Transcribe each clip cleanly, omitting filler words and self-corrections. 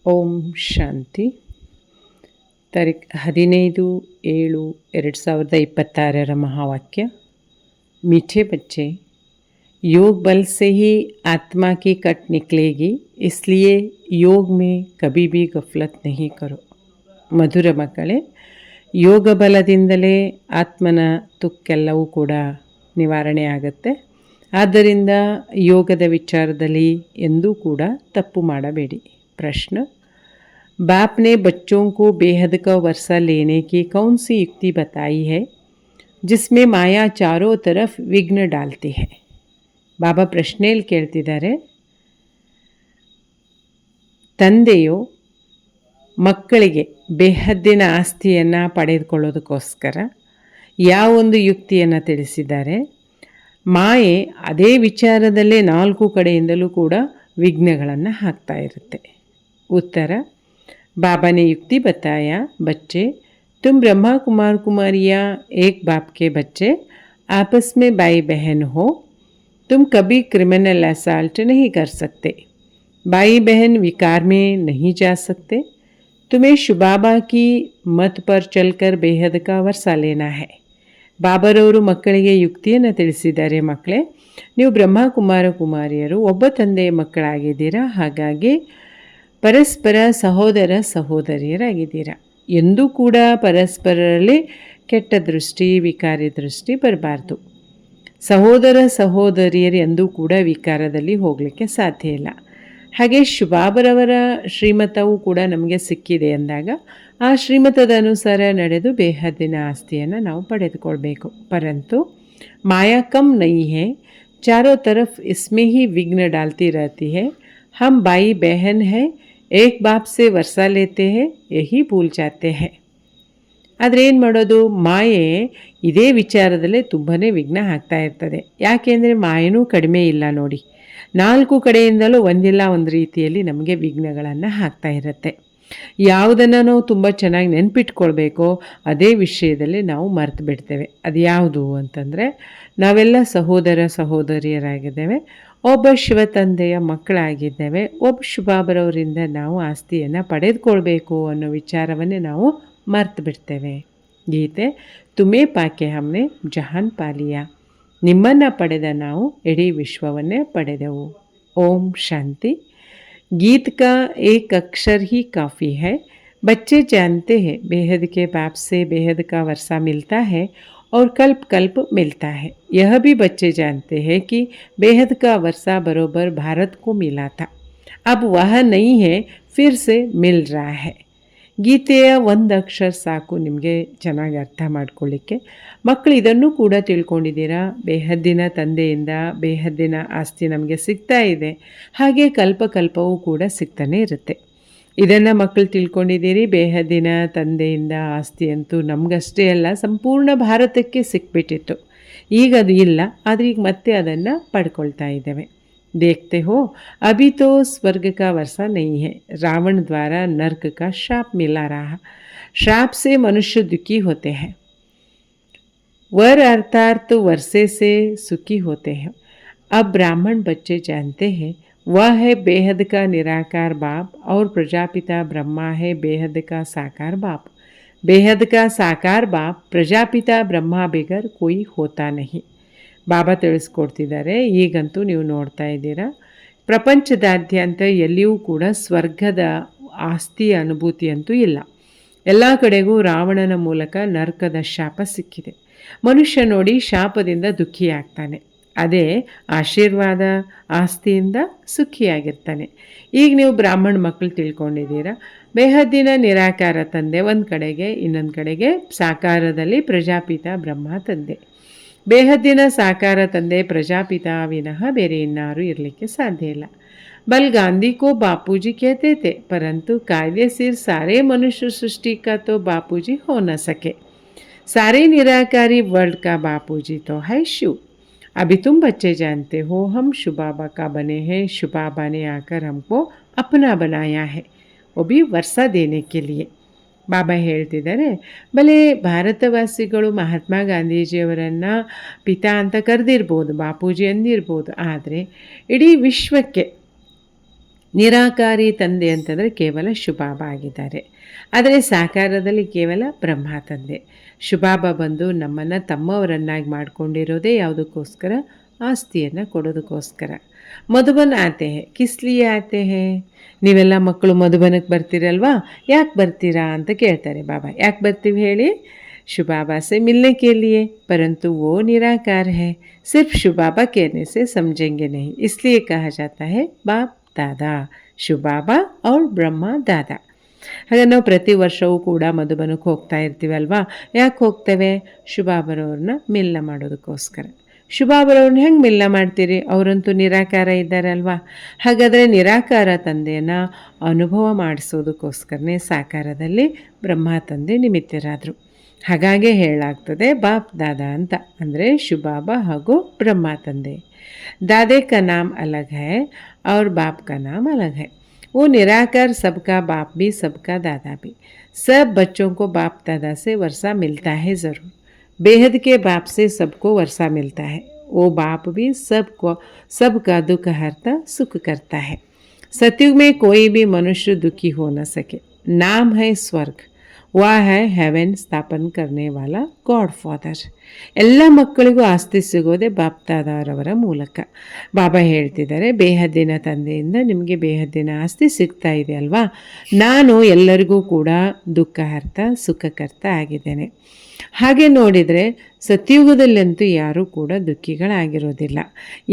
ಓಂ ಶಾಂತಿ. ತಾರೀಖು 15/7/2026 महावाक्य। मीठे बच्चे, योग बल से ही आत्मा की कट निकलेगी, इसलिए योग में कभी भी गफलत नहीं करो। ಮಧುರ ಮಕ್ಕಳೇ, ಯೋಗ ಬಲದಿಂದಲೇ ಆತ್ಮನ ತುಕ್ಕೆಲ್ಲವೂ ಕೂಡ ನಿವಾರಣೆ ಆಗುತ್ತೆ. ಆದ್ದರಿಂದ ಯೋಗದ ವಿಚಾರದಲ್ಲಿ ಎಂದೂ ಕೂಡ ತಪ್ಪು ಮಾಡಬೇಡಿ. प्रश्न: बाप ने बच्चों को बेहद का वर्षा लेने की कौन सी युक्ति बताई है जिसमें माया चारों तरफ विघ्न डालती है? ಬಾಬಾ ಪ್ರಶ್ನೆಯಲ್ಲಿ ಕೇಳ್ತಿದ್ದಾರೆ, ತಂದೆಯು ಮಕ್ಕಳಿಗೆ ಬೇಹದ್ದಿನ ಆಸ್ತಿಯನ್ನು ಪಡೆದುಕೊಳ್ಳೋದಕ್ಕೋಸ್ಕರ ಯಾವೊಂದು ಯುಕ್ತಿಯನ್ನು ತಿಳಿಸಿದ್ದಾರೆ? ಮಾಯೆ ಅದೇ ವಿಚಾರದಲ್ಲೇ 4 ಕಡೆಯಿಂದಲೂ ಕೂಡ ವಿಘ್ನಗಳನ್ನು ಹಾಕ್ತಾ ಇರುತ್ತೆ. उत्तर: बाबा ने युक्ति बताया, बच्चे तुम ब्रह्मा कुमार कुमारियाँ एक बाप के बच्चे आपस में भाई बहन हो, तुम कभी क्रिमिनल असॉल्ट नहीं कर सकते, भाई बहन विकार में नहीं जा सकते, तुम्हें शुबाबा की मत पर चलकर बेहद का वर्षा लेना है. ಬಾಬರವರು ಮಕ್ಕಳಿಗೆ ಯುಕ್ತಿಯನ್ನು ತಿಳಿಸಿದ್ದಾರೆ. ಮಕ್ಕಳೇ, ನೀವು ಬ್ರಹ್ಮ ಕುಮಾರ ಕುಮಾರಿಯರು ಒಬ್ಬ ತಂದೆಯ ಮಕ್ಕಳಾಗಿದ್ದೀರಾ, ಹಾಗಾಗಿ ಪರಸ್ಪರ ಸಹೋದರ ಸಹೋದರಿಯರಾಗಿದ್ದೀರಾ. ಎಂದೂ ಕೂಡ ಪರಸ್ಪರರಲ್ಲಿ ಕೆಟ್ಟ ದೃಷ್ಟಿ, ವಿಕಾರಿ ದೃಷ್ಟಿ ಬರಬಾರ್ದು. ಸಹೋದರ ಸಹೋದರಿಯರು ಎಂದೂ ಕೂಡ ವಿಕಾರದಲ್ಲಿ ಹೋಗಲಿಕ್ಕೆ ಸಾಧ್ಯ ಇಲ್ಲ. ಹಾಗೆ ಶುಭಾಬರವರ ಶ್ರೀಮತವೂ ಕೂಡ ನಮಗೆ ಸಿಕ್ಕಿದೆ ಅಂದಾಗ ಆ ಶ್ರೀಮತದ ಅನುಸಾರ ನಡೆದು ಬೇಹದ್ದಿನ ಆಸ್ತಿಯನ್ನು ನಾವು ಪಡೆದುಕೊಳ್ಬೇಕು. ಪರಂತು ಮಾಯಾ ಕಮ್ ನಹೀ ಹೈ, ಚಾರೋ ತರಫ್ ಇಸ್ಮೇ ಹಿ ವಿಘ್ನ ಡಾಲ್ತಿ रहती है. हम भाई बहन है, एक बाप से वर्षा लेते हैं, यही भूल जाते हैं. ಆದರೆ ಏನು ಮಾಡೋದು? ಮಾಯೆ ಇದೇ ವಿಚಾರದಲ್ಲೇ ತುಂಬಾ ವಿಘ್ನ ಆಗ್ತಾ ಇರ್ತದೆ. ಯಾಕೆಂದರೆ ಮಾಯನೂ ಕಡಿಮೆ ಇಲ್ಲ ನೋಡಿ. 4 ಕಡೆಯಿಂದಲೂ ಒಂದಿಲ್ಲ ಒಂದು ರೀತಿಯಲ್ಲಿ ನಮಗೆ ವಿಘ್ನಗಳನ್ನು ಹಾಕ್ತಾ ಇರುತ್ತೆ. ಯಾವುದನ್ನು ನಾವು ತುಂಬ ಚೆನ್ನಾಗಿ ನೆನ್ಪಿಟ್ಕೊಳ್ಬೇಕೋ ಅದೇ ವಿಷಯದಲ್ಲಿ ನಾವು ಮರೆತು ಬಿಡ್ತೇವೆ. ಅದು ಯಾವುದು ಅಂತಂದರೆ, ನಾವೆಲ್ಲ ಸಹೋದರ ಸಹೋದರಿಯರಾಗಿದ್ದೇವೆ, ಒಬ್ಬ ಶಿವ ತಂದೆಯ ಮಕ್ಕಳಾಗಿದ್ದೇವೆ, ಒಬ್ಬ ಶುಭಾಬರವರಿಂದ ನಾವು ಆಸ್ತಿಯನ್ನು ಪಡೆದುಕೊಳ್ಬೇಕು ಅನ್ನೋ ವಿಚಾರವನ್ನೇ ನಾವು ಮರೆತು ಬಿಡ್ತೇವೆ. ಗೀತೆ: ತುಮೇ ಪಾಕೆ ಹಮ್ನೆ ಜಹಾನ್ ಪಾಲಿಯ, ನಿಮ್ಮನ್ನು ಪಡೆದ ನಾವು ಇಡೀ ವಿಶ್ವವನ್ನೇ ಪಡೆದೆವು. ಓಂ ಶಾಂತಿ. गीत का एक अक्षर ही काफ़ी है. बच्चे जानते हैं बेहद के बाप से बेहद का वर्षा मिलता है और कल्प कल्प मिलता है. यह भी बच्चे जानते हैं कि बेहद का वर्षा बरोबर भारत को मिला था, अब वह नहीं है, फिर से मिल रहा है. ಗೀತೆಯ ಒಂದು ಅಕ್ಷರ ಸಾಕು ನಿಮಗೆ ಚೆನ್ನಾಗಿ ಅರ್ಥ ಮಾಡ್ಕೊಳ್ಳಿಕ್ಕೆ. ಮಕ್ಕಳು ಇದನ್ನು ಕೂಡ ತಿಳ್ಕೊಂಡಿದ್ದೀರಾ, ಬೇಹದ್ದಿನ ತಂದೆಯಿಂದ ಬೇಹದ್ದಿನ ಆಸ್ತಿ ನಮಗೆ ಸಿಗ್ತಾ ಇದೆ, ಹಾಗೆ ಕಲ್ಪಕಲ್ಪವೂ ಕೂಡ ಸಿಗ್ತಾನೆ ಇರುತ್ತೆ. ಇದನ್ನು ಮಕ್ಕಳು ತಿಳ್ಕೊಂಡಿದ್ದೀರಿ. ಬೇಹದ್ದಿನ ತಂದೆಯಿಂದ ಆಸ್ತಿ ಅಂತೂ ನಮಗಷ್ಟೇ ಅಲ್ಲ, ಸಂಪೂರ್ಣ ಭಾರತಕ್ಕೆ ಸಿಕ್ಬಿಟ್ಟಿತ್ತು. ಈಗ ಅದು ಇಲ್ಲ, ಆದರೆ ಈಗ ಮತ್ತೆ ಅದನ್ನು ಪಡ್ಕೊಳ್ತಾ ಇದ್ದೇವೆ. देखते हो, अभी तो स्वर्ग का वर्षा नहीं है, रावण द्वारा नर्क का श्राप मिला रहा. श्राप से मनुष्य दुखी होते हैं, वर अर्थात वर्षे से सुखी होते हैं. अब ब्राह्मण बच्चे जानते हैं वह है बेहद का निराकार बाप और प्रजापिता ब्रह्मा है बेहद का साकार बाप. बेहद का साकार बाप प्रजापिता ब्रह्मा बगैर कोई होता नहीं. ಬಾಬಾ ತಿಳಿಸ್ಕೊಡ್ತಿದ್ದಾರೆ. ಈಗಂತೂ ನೀವು ನೋಡ್ತಾ ಇದ್ದೀರಾ, ಪ್ರಪಂಚದಾದ್ಯಂತ ಎಲ್ಲಿಯೂ ಕೂಡ ಸ್ವರ್ಗದ ಆಸ್ತಿಯ ಅನುಭೂತಿ ಅಂತೂ ಇಲ್ಲ. ಎಲ್ಲ ಕಡೆಗೂ ರಾವಣನ ಮೂಲಕ ನರಕದ ಶಾಪ ಸಿಕ್ಕಿದೆ. ಮನುಷ್ಯ ನೋಡಿ ಶಾಪದಿಂದ ದುಃಖಿಯಾಗ್ತಾನೆ, ಅದೇ ಆಶೀರ್ವಾದ ಆಸ್ತಿಯಿಂದ ಸುಖಿಯಾಗಿರ್ತಾನೆ. ಈಗ ನೀವು ಬ್ರಾಹ್ಮಣ ಮಕ್ಕಳು ತಿಳ್ಕೊಂಡಿದ್ದೀರಾ, ಬೇಹದ್ದಿನ ನಿರಾಕಾರ ತಂದೆ ಒಂದು ಕಡೆಗೆ, ಇನ್ನೊಂದು ಕಡೆಗೆ ಸಾಕಾರದಲ್ಲಿ ಪ್ರಜಾಪಿತ ಬ್ರಹ್ಮ ತಂದೆ. ಬೇಹದ್ದಿನ ಸಾಕಾರ ತಂದೆ ಪ್ರಜಾಪಿತಾ ವಿನಃ ಬೇರೆ ಇನ್ನಾರು ಇರಲಿಕ್ಕೆ ಸಾಧ್ಯ ಇಲ್ಲ. बल गांधी को बापूजी कहते थे, परंतु कायदे से सारे मनुष्य सृष्टि का तो बापूजी हो न सके. सारे निराकारी वर्ल्ड का बापूजी तो है शिव. अभी तुम बच्चे जानते हो हम शुबाबा का बने हैं. शुबाबा ने आकर हमको अपना बनाया है, वो भी वर्षा देने के लिए. ಬಾಬಾ ಹೇಳ್ತಿದ್ದಾರೆ, ಭಲೆ ಭಾರತವಾಸಿಗಳು ಮಹಾತ್ಮ ಗಾಂಧೀಜಿಯವರನ್ನು ಪಿತಾ ಅಂತ ಕರೆದಿರ್ಬೋದು, ಬಾಪೂಜಿ ಅಂದಿರ್ಬೋದು, ಆದರೆ ಇಡೀ ವಿಶ್ವಕ್ಕೆ ನಿರಾಕಾರಿ ತಂದೆ ಅಂತಂದರೆ ಕೇವಲ ಶುಭಾಬ ಆಗಿದ್ದಾರೆ. ಆದರೆ ಸಾಕಾರದಲ್ಲಿ ಕೇವಲ ಬ್ರಹ್ಮ ತಂದೆ. ಶುಭಾಬ ಬಂದು ನಮ್ಮನ್ನು ತಮ್ಮವರನ್ನಾಗಿ ಮಾಡಿಕೊಂಡಿರೋದೇ ಯಾವುದಕ್ಕೋಸ್ಕರ? ಆಸ್ತಿಯನ್ನು ಕೊಡೋದಕ್ಕೋಸ್ಕರ. ಮಧುಬನ್ ಆತೆ ಹೇ, ಕಿಸ್ಲಿಯೇ ಆತೆ ಹೇ? ನೀವೆಲ್ಲ ಮಕ್ಕಳು ಮಧುಬನಕ್ಕೆ ಬರ್ತೀರಲ್ವಾ, ಯಾಕೆ ಬರ್ತೀರಾ ಅಂತ ಕೇಳ್ತಾರೆ ಬಾಬಾ. ಯಾಕೆ ಬರ್ತೀವಿ ಹೇಳಿ? शुबाबा से मिलने के लिए, परंतु वो निराकार है, सिर्फ शुबाबा कहने से समझेंगे नहीं, इसलिए कहा जाता है बाप दादा, शुबाबा और ब्रह्मा दादा. ಹಾಗೆ ನಾವು ಪ್ರತಿ ವರ್ಷವೂ ಕೂಡ ಮಧುಬನಕ್ಕೆ ಹೋಗ್ತಾ ಇರ್ತೀವಲ್ವಾ. ಯಾಕೆ ಹೋಗ್ತೇವೆ? ಶುಭಾಬರವ್ರನ್ನ ಮಿಲನ ಮಾಡೋದಕ್ಕೋಸ್ಕರ. ಶುಭಾಬರವ್ರನ್ನ ಹೆಂಗೆ ಮಿಲನ ಮಾಡ್ತೀರಿ? ಅವರಂತೂ ನಿರಾಕಾರ ಇದ್ದಾರೆ ಅಲ್ವಾ. ಹಾಗಾದರೆ ನಿರಾಕಾರ ತಂದೆಯನ್ನು ಅನುಭವ ಮಾಡಿಸೋದಕ್ಕೋಸ್ಕರನೇ ಸಾಕಾರದಲ್ಲಿ ಬ್ರಹ್ಮ ತಂದೆ ನಿಮಿತ್ತರಾದರು. ಹಾಗಾಗಿ ಹೇಳಾಗ್ತದೆ ಬಾಪ್ ದಾದಾ ಅಂತ, ಅಂದರೆ ಶುಭಾಬಾ ಹಾಗೂ ಬ್ರಹ್ಮ ತಂದೆ. दादे का नाम अलग है और बाप का नाम अलग है. वो निराकार सबका बाप भी सबका दादा भी. सब बच्चों को बाप दादा से वर्षा मिलता है ज़रूर. बेहद के बाप से सबको वर्षा मिलता है. वो बाप भी सबका दुख हरता सुख करता है. सतयुग में कोई भी मनुष्य दुखी हो न सके. नाम है स्वर्ग. ವಾ ಹೈ ಹೆವೆನ್ ಸ್ಥಾಪನೆ ಕರ್ನೆ ವಾಲ ಗಾಡ್ ಫಾದರ್. ಎಲ್ಲ ಮಕ್ಕಳಿಗೂ ಆಸ್ತಿ ಸಿಗೋದೆ ಬಾಪ್ದಾದಾರವರ ಮೂಲಕ. ಬಾಬಾ ಹೇಳ್ತಿದ್ದಾರೆ, ಬೇಹದ್ದಿನ ತಂದೆಯಿಂದ ನಿಮಗೆ ಬೇಹದ್ದಿನ ಆಸ್ತಿ ಸಿಗ್ತಾ ಇದೆ ಅಲ್ವಾ. ನಾನು ಎಲ್ಲರಿಗೂ ಕೂಡ ದುಃಖಹರ್ತ ಸುಖಕರ್ತ ಆಗಿದ್ದೇನೆ. ಹಾಗೆ ನೋಡಿದರೆ ಸತ್ಯುಗದಲ್ಲಂತೂ ಯಾರೂ ಕೂಡ ದುಃಖಿಗಳಾಗಿರೋದಿಲ್ಲ.